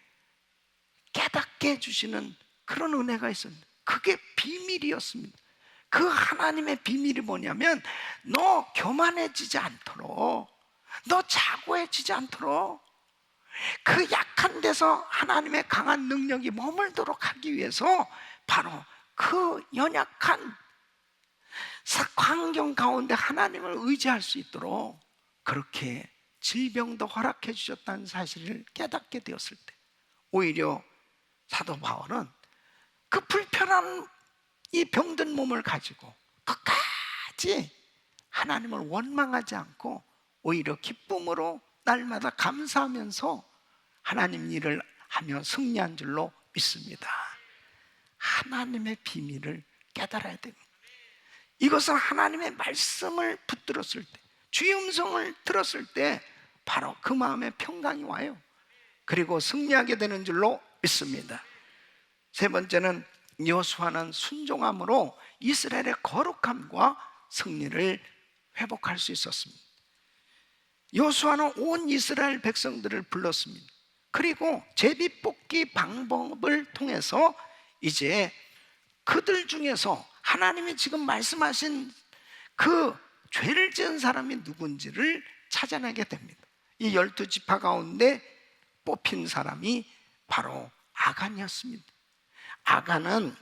깨닫게 해주시는 그런 은혜가 있었습니다. 그게 비밀이었습니다. 그 하나님의 비밀이 뭐냐면, 너 교만해지지 않도록, 너 자고해지지 않도록, 그 약한 데서 하나님의 강한 능력이 머물도록 하기 위해서 바로 그 연약한 환경 가운데 하나님을 의지할 수 있도록 그렇게 질병도 허락해 주셨다는 사실을 깨닫게 되었을 때, 오히려 사도 바울은 그 불편한 이 병든 몸을 가지고 끝까지 하나님을 원망하지 않고 오히려 기쁨으로 날마다 감사하면서 하나님 일을 하며 승리한 줄로 믿습니다. 하나님의 비밀을 깨달아야 됩니다. 이것은 하나님의 말씀을 붙들었을 때, 주의 음성을 들었을 때 바로 그 마음에 평강이 와요. 그리고 승리하게 되는 줄로 믿습니다. 세 번째는 여호수아는 순종함으로 이스라엘의 거룩함과 승리를 회복할 수 있었습니다. 여호수아는 온 이스라엘 백성들을 불렀습니다. 그리고 제비뽑기 방법을 통해서 이제 그들 중에서 하나님이 지금 말씀하신 그 죄를 지은 사람이 누군지를 찾아내게 됩니다. 이 12지파 가운데 뽑힌 사람이 바로 아간이었습니다. 아간은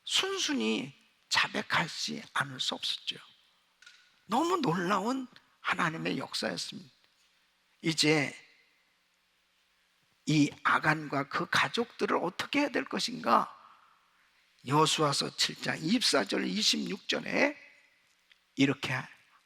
순순히 자백하지 않을 수 없었죠. 너무 놀라운 하나님의 역사였습니다. 이제 이 아간과 그 가족들을 어떻게 해야 될 것인가? 여호수아서 7장 24절 26절에 이렇게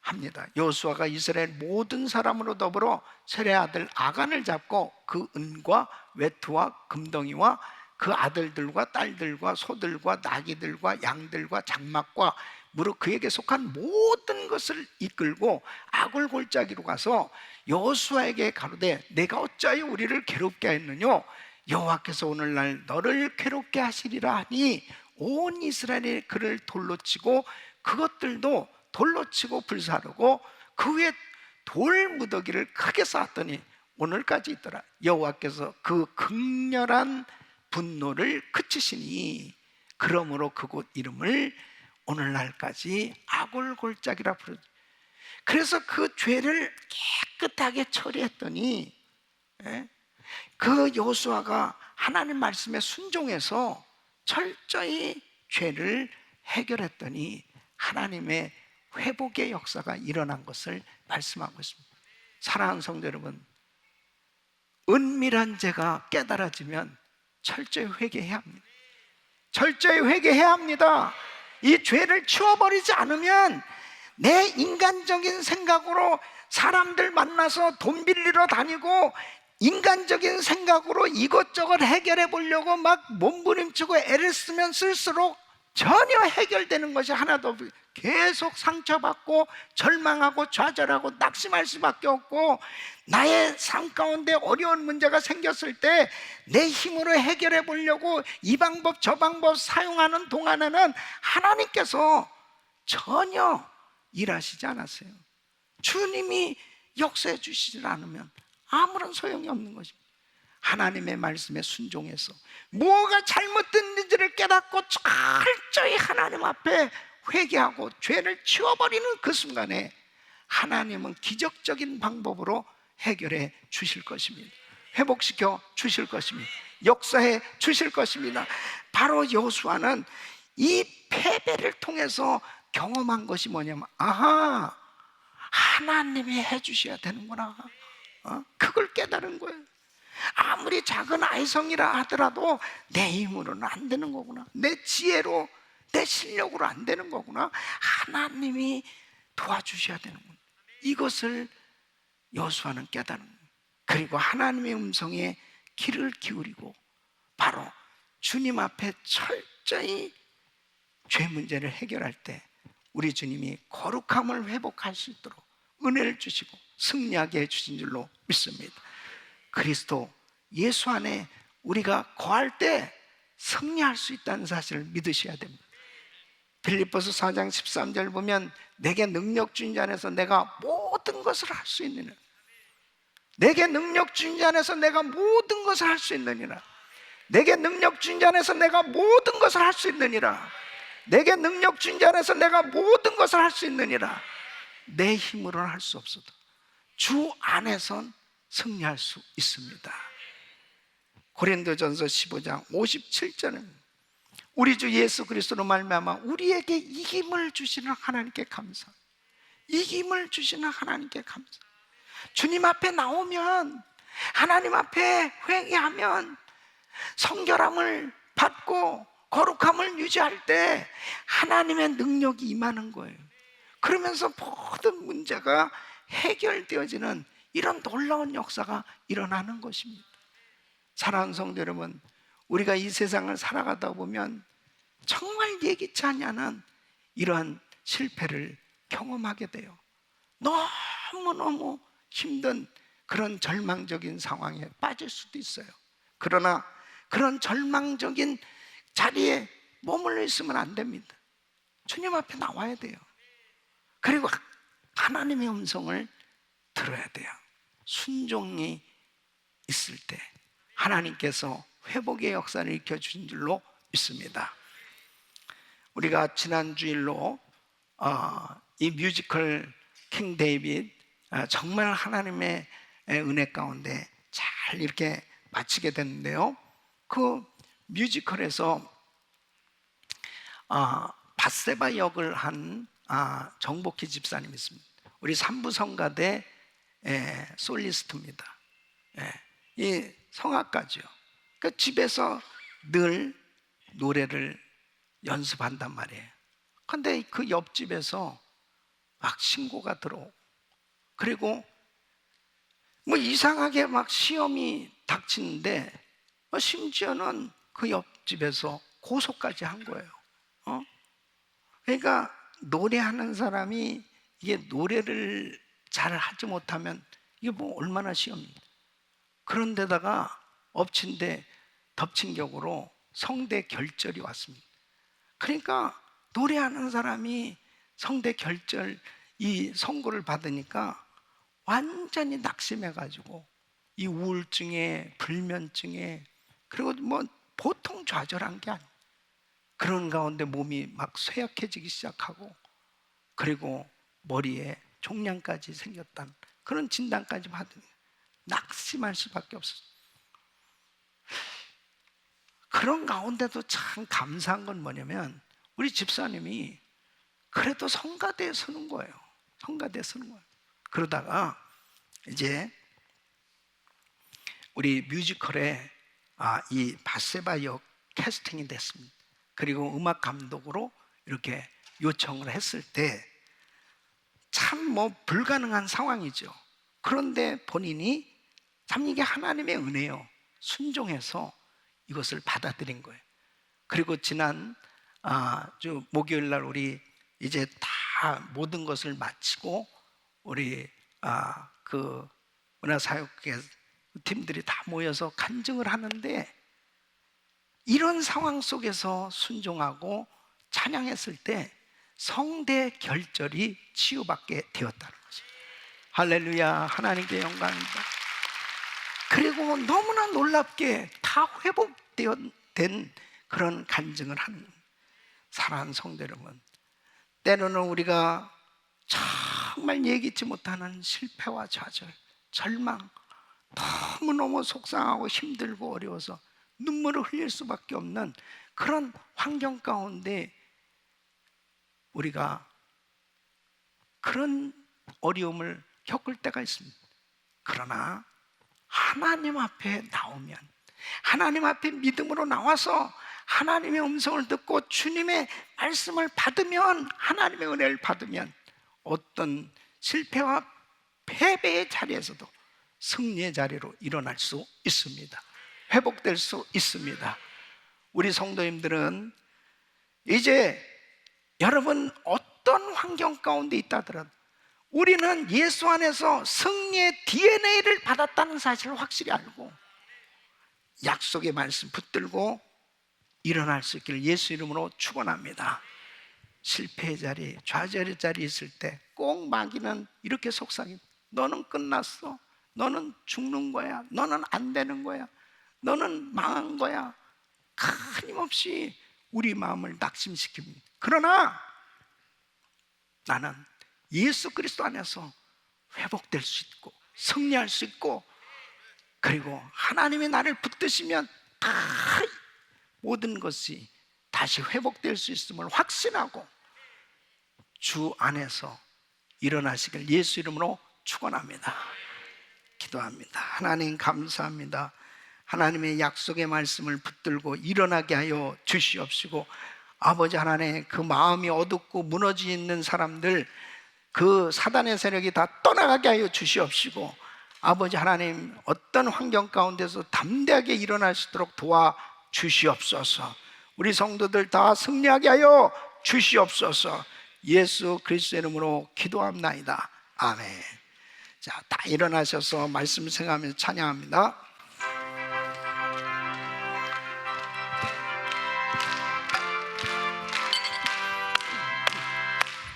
합니다. 여호수아가 이스라엘 모든 사람으로 더불어 셀의 아들 아간을 잡고 그 은과 외투와 금덩이와 그 아들들과 딸들과 소들과 나귀들과 양들과 장막과 무릇 그에게 속한 모든 것을 이끌고 아굴 골짜기로 가서 여호수아에게 가로되 내가 어찌하여 우리를 괴롭게 하였느뇨? 여호와께서 오늘날 너를 괴롭게 하시리라 하니 온 이스라엘이 그를 돌로 치고 그것들도 돌로 치고 불사르고 그 위에 돌 무더기를 크게 쌓았더니 오늘까지 있더라. 여호와께서 그 극렬한 분노를 그치시니 그러므로 그곳 이름을 오늘날까지 아골골짜기라 부르죠. 그래서 그 죄를 깨끗하게 처리했더니 그 여호수아가 하나님 말씀에 순종해서 철저히 죄를 해결했더니 하나님의 회복의 역사가 일어난 것을 말씀하고 있습니다. 사랑하는 성도 여러분, 은밀한 죄가 깨달아지면 철저히 회개해야 합니다. 철저히 회개해야 합니다. 이 죄를 치워버리지 않으면 내 인간적인 생각으로 사람들 만나서 돈 빌리러 다니고 인간적인 생각으로 이것저것 해결해 보려고 막 몸부림치고 애를 쓰면 쓸수록 전혀 해결되는 것이 하나도 없고 계속 상처받고 절망하고 좌절하고 낙심할 수밖에 없고, 나의 삶 가운데 어려운 문제가 생겼을 때 내 힘으로 해결해 보려고 이 방법 저 방법 사용하는 동안에는 하나님께서 전혀 일하시지 않았어요. 주님이 역사해 주시지 않으면 아무런 소용이 없는 것입니다. 하나님의 말씀에 순종해서 뭐가 잘못됐는지를 깨닫고 철저히 하나님 앞에 회개하고 죄를 치워버리는 그 순간에 하나님은 기적적인 방법으로 해결해 주실 것입니다. 회복시켜 주실 것입니다. 역사해 주실 것입니다. 바로 여호수아는 이 패배를 통해서 경험한 것이 뭐냐면, 아하, 하나님이 해주셔야 되는구나. 그걸 깨달은 거예요. 아무리 작은 아이성이라 하더라도 내 힘으로는 안 되는 거구나. 내 지혜로, 내 실력으로 안 되는 거구나. 하나님이 도와주셔야 되는구나. 이것을 여호수아는 깨달은 거예요. 그리고 하나님의 음성에 귀를 기울이고 바로 주님 앞에 철저히 죄 문제를 해결할 때 우리 주님이 거룩함을 회복할 수 있도록 은혜를 주시고 승리하게 해주신 줄로 믿습니다. 그리스도 예수 안에 우리가 거할 때 승리할 수 있다는 사실을 믿으셔야 됩니다. 빌립보서 4장 13절 보면 내게 능력 주인 자 안에서 내가 모든 것을 할 수 있느니라. 내게 능력 주인 자 안에서 내가 모든 것을 할 수 있느니라. 내게 능력 주인 자 안에서 내가 모든 것을 할 수 있느니라. 내게 능력 주인 자 안에서 내가 모든 것을 할 수 있느니라. 내 힘으로는 할 수 없어도 주 안에선 승리할 수 있습니다. 고린도전서 15장 57절은 우리 주 예수 그리스도로 말미암아 우리에게 이김을 주시는 하나님께 감사. 이김을 주시는 하나님께 감사. 주님 앞에 나오면, 하나님 앞에 회개하면 성결함을 받고 거룩함을 유지할 때 하나님의 능력이 임하는 거예요. 그러면서 모든 문제가 해결되어지는 이런 놀라운 역사가 일어나는 것입니다. 사랑하는 성도 여러분, 우리가 이 세상을 살아가다 보면 정말 예기치 않은 이러한 실패를 경험하게 돼요. 너무너무 힘든 그런 절망적인 상황에 빠질 수도 있어요. 그러나 그런 절망적인 자리에 머물러 있으면 안 됩니다. 주님 앞에 나와야 돼요. 그리고 하나님의 음성을 들어야 돼요. 순종이 있을 때 하나님께서 회복의 역사를 일으켜주신 줄로 믿습니다. 우리가 지난 주일로 이 뮤지컬 킹 데이빗, 정말 하나님의 은혜 가운데 잘 이렇게 마치게 됐는데요, 그 뮤지컬에서 밧세바 역을 한 정복희 집사님이 있습니다. 우리 삼부성가대 솔리스트입니다. 이 성악가죠. 그 집에서 늘 노래를 연습한단 말이에요. 근데 그 옆집에서 막 신고가 들어오고, 그리고 뭐 이상하게 막 시험이 닥치는데 심지어는 그 옆집에서 고소까지 한 거예요. 그러니까 노래하는 사람이 이게 노래를 잘 하지 못하면 이게 뭐 얼마나 시험입니다. 그런데다가 엎친 데 덮친 격으로 성대 결절이 왔습니다. 그러니까 노래하는 사람이 성대 결절 이 선고를 받으니까 완전히 낙심해가지고 이 우울증에 불면증에, 그리고 뭐 보통 좌절한 게 아니에요. 그런 가운데 몸이 막 쇠약해지기 시작하고, 그리고 머리에 종양까지 생겼다는 그런 진단까지 받으니 낙심할 수밖에 없었어요. 그런 가운데도 참 감사한 건 뭐냐면 우리 집사님이 그래도 성가대에 서는 거예요. 성가대에 서는 거예요. 그러다가 이제 우리 뮤지컬에 이 밧세바 역 캐스팅이 됐습니다. 그리고 음악 감독으로 이렇게 요청을 했을 때 참 뭐 불가능한 상황이죠. 그런데 본인이 참 이게 하나님의 은혜요, 순종해서 이것을 받아들인 거예요. 그리고 지난 목요일 날 우리 이제 다 모든 것을 마치고 우리 그 문화사역회 팀들이 다 모여서 간증을 하는데, 이런 상황 속에서 순종하고 찬양했을 때 성대 결절이 치유받게 되었다는 거죠. 할렐루야, 하나님께 영광입니다. 그리고 너무나 놀랍게 다 회복된 그런 간증을 하는 사랑하는 성도 여러분, 때로는 우리가 참 정말 예기치 못하는 실패와 좌절, 절망, 너무너무 속상하고 힘들고 어려워서 눈물을 흘릴 수밖에 없는 그런 환경 가운데 우리가 그런 어려움을 겪을 때가 있습니다. 그러나 하나님 앞에 나오면, 하나님 앞에 믿음으로 나와서 하나님의 음성을 듣고 주님의 말씀을 받으면, 하나님의 은혜를 받으면 어떤 실패와 패배의 자리에서도 승리의 자리로 일어날 수 있습니다. 회복될 수 있습니다. 우리 성도님들은 이제 여러분 어떤 환경 가운데 있다 하더라도 우리는 예수 안에서 승리의 DNA를 받았다는 사실을 확실히 알고 약속의 말씀 붙들고 일어날 수 있기를 예수 이름으로 축원합니다. 실패의 자리, 좌절의 자리에 있을 때 꼭 마귀는 이렇게 속삭입니다. 너는 끝났어. 너는 죽는 거야. 너는 안 되는 거야. 너는 망한 거야. 끊임없이 우리 마음을 낙심시킵니다. 그러나 나는 예수 그리스도 안에서 회복될 수 있고 승리할 수 있고, 그리고 하나님이 나를 붙드시면 다 모든 것이 다시 회복될 수 있음을 확신하고 주 안에서 일어나시길 예수 이름으로 축원합니다. 기도합니다. 하나님 감사합니다. 하나님의 약속의 말씀을 붙들고 일어나게 하여 주시옵시고, 아버지 하나님, 그 마음이 어둡고 무너져 있는 사람들, 그 사단의 세력이 다 떠나가게 하여 주시옵시고, 아버지 하나님, 어떤 환경 가운데서 담대하게 일어날 수 있도록 도와주시옵소서. 우리 성도들 다 승리하게 하여 주시옵소서. 예수 그리스도의 이름으로 기도합나이다. 아멘. 자, 다 일어나셔서 말씀 생각하면서 찬양합니다.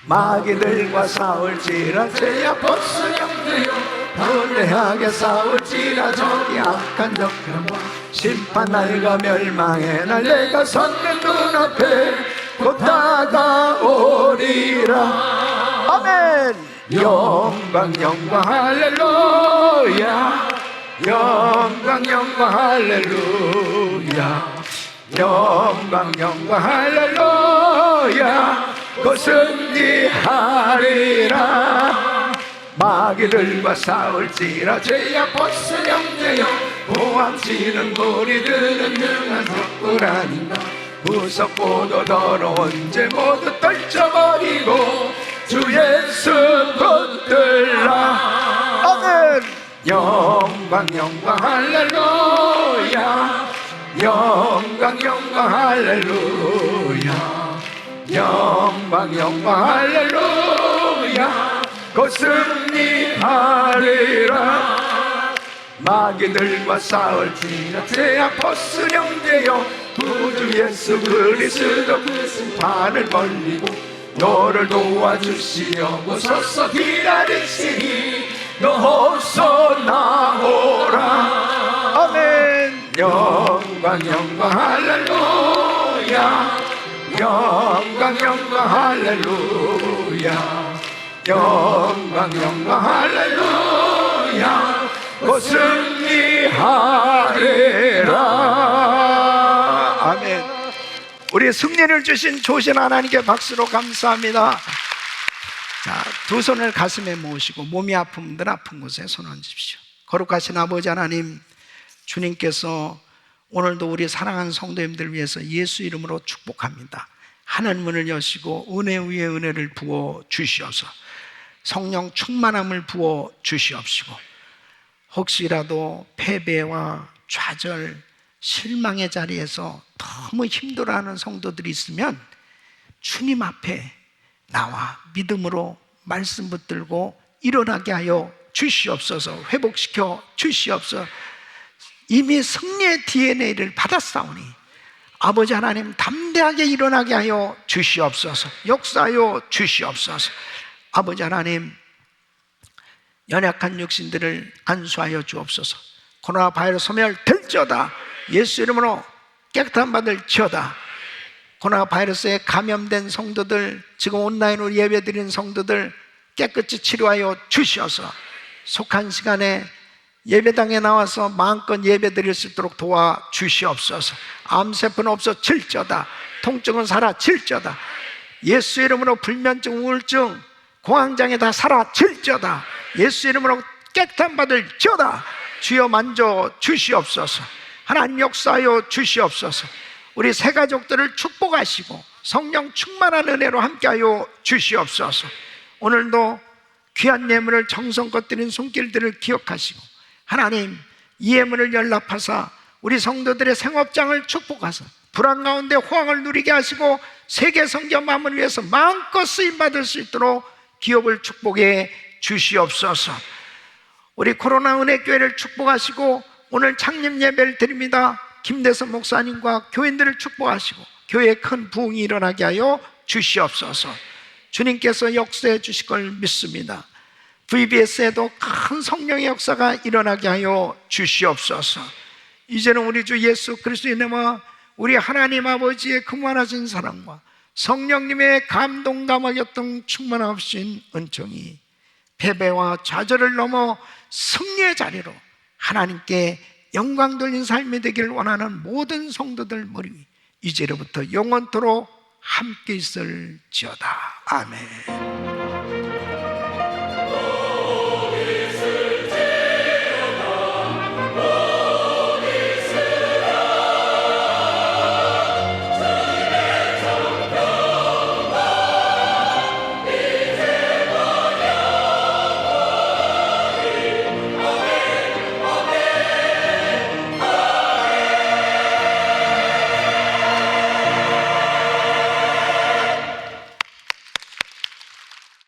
마귀들과 싸울지라 죄야 벗으렴되요, 담대하게 싸울지라 적이 악한 적들과 심판 날과 멸망의 날 내가 섰는 눈앞에 곧 다가오리라. 아멘. 영광 영광 할렐루야, 영광 영광 할렐루야, 영광 영광 할렐루야. 곧 승리하리라. 마귀들과 싸울지라 죄야 벗으렴되요, 보암치는 무리들은 능한 적들 아닌가. 무섭고도 더러운 죄 모두 떨쳐버리고 주 예수 붙들라. 아멘. 영광 영광 할렐루야, 영광 영광 할렐루야, 영광 영광 할렐루야. 곧 승리하리라. 마귀들과 싸울지라 죄야 벗으렴되요, 구주 예수 그리스도 그 심판을 벌리고 너를 도와주시려고 서서 기다리시니 너 어서 나오라. 아멘. 영광 영광 할렐루야, 영광 영광 할렐루야, 영광 영광 할렐루야. 곧 승리하리라. 아멘. 우리 승리를 주신 조신 하나님께 박수로 감사합니다. 자, 두 손을 가슴에 모으시고 몸이 아픈 분들 아픈 곳에 손 얹으십시오. 거룩하신 아버지 하나님, 주님께서 오늘도 우리 사랑하는 성도님들 위해서 예수 이름으로 축복합니다. 하늘 문을 여시고 은혜 위에 은혜를 부어 주시옵소서. 성령 충만함을 부어 주시옵시고, 혹시라도 패배와 좌절, 실망의 자리에서 너무 힘들어하는 성도들이 있으면 주님 앞에 나와 믿음으로 말씀 붙들고 일어나게 하여 주시옵소서. 회복시켜 주시옵소서. 이미 승리의 DNA를 받았사오니 아버지 하나님 담대하게 일어나게 하여 주시옵소서. 역사하여 주시옵소서. 아버지 하나님, 연약한 육신들을 안수하여 주옵소서. 코로나 바이러스 소멸될지어다. 예수 이름으로 깨끗한 받을 지어다. 코로나 바이러스에 감염된 성도들, 지금 온라인으로 예배드리는 성도들 깨끗이 치료하여 주시어서 속한 시간에 예배당에 나와서 마음껏 예배 드릴 수 있도록 도와 주시옵소서. 암세포는 없어질저다. 통증은 사라질저다. 예수 이름으로 불면증, 우울증, 공황장애 다 사라질저다. 예수 이름으로 깨끗함 받을지어다. 주여 만져 주시옵소서. 하나님 역사하여 주시옵소서. 우리 새 가족들을 축복하시고 성령 충만한 은혜로 함께하여 주시옵소서. 오늘도 귀한 예물을 정성껏 드린 손길들을 기억하시고 하나님 이 예물을 연락하사 우리 성도들의 생업장을 축복하사 불안 가운데 호황을 누리게 하시고 세계 선교 마음을 위해서 마음껏 쓰임받을 수 있도록 기업을 축복해 주시옵소서. 우리 코로나 은혜교회를 축복하시고 오늘 창립 예배를 드립니다. 김대선 목사님과 교인들을 축복하시고 교회에 큰 부흥이 일어나게 하여 주시옵소서. 주님께서 역사해 주실 걸 믿습니다. VBS에도 큰 성령의 역사가 일어나게 하여 주시옵소서. 이제는 우리 주 예수 그리스도의 이름과 우리 하나님 아버지의 그무한하신 사랑과 성령님의 감동감화교통 충만하신 은총이 패배와 좌절을 넘어 승리의 자리로 하나님께 영광 돌린 삶이 되기를 원하는 모든 성도들 머리 위 이제로부터 영원토록 함께 있을지어다. 아멘.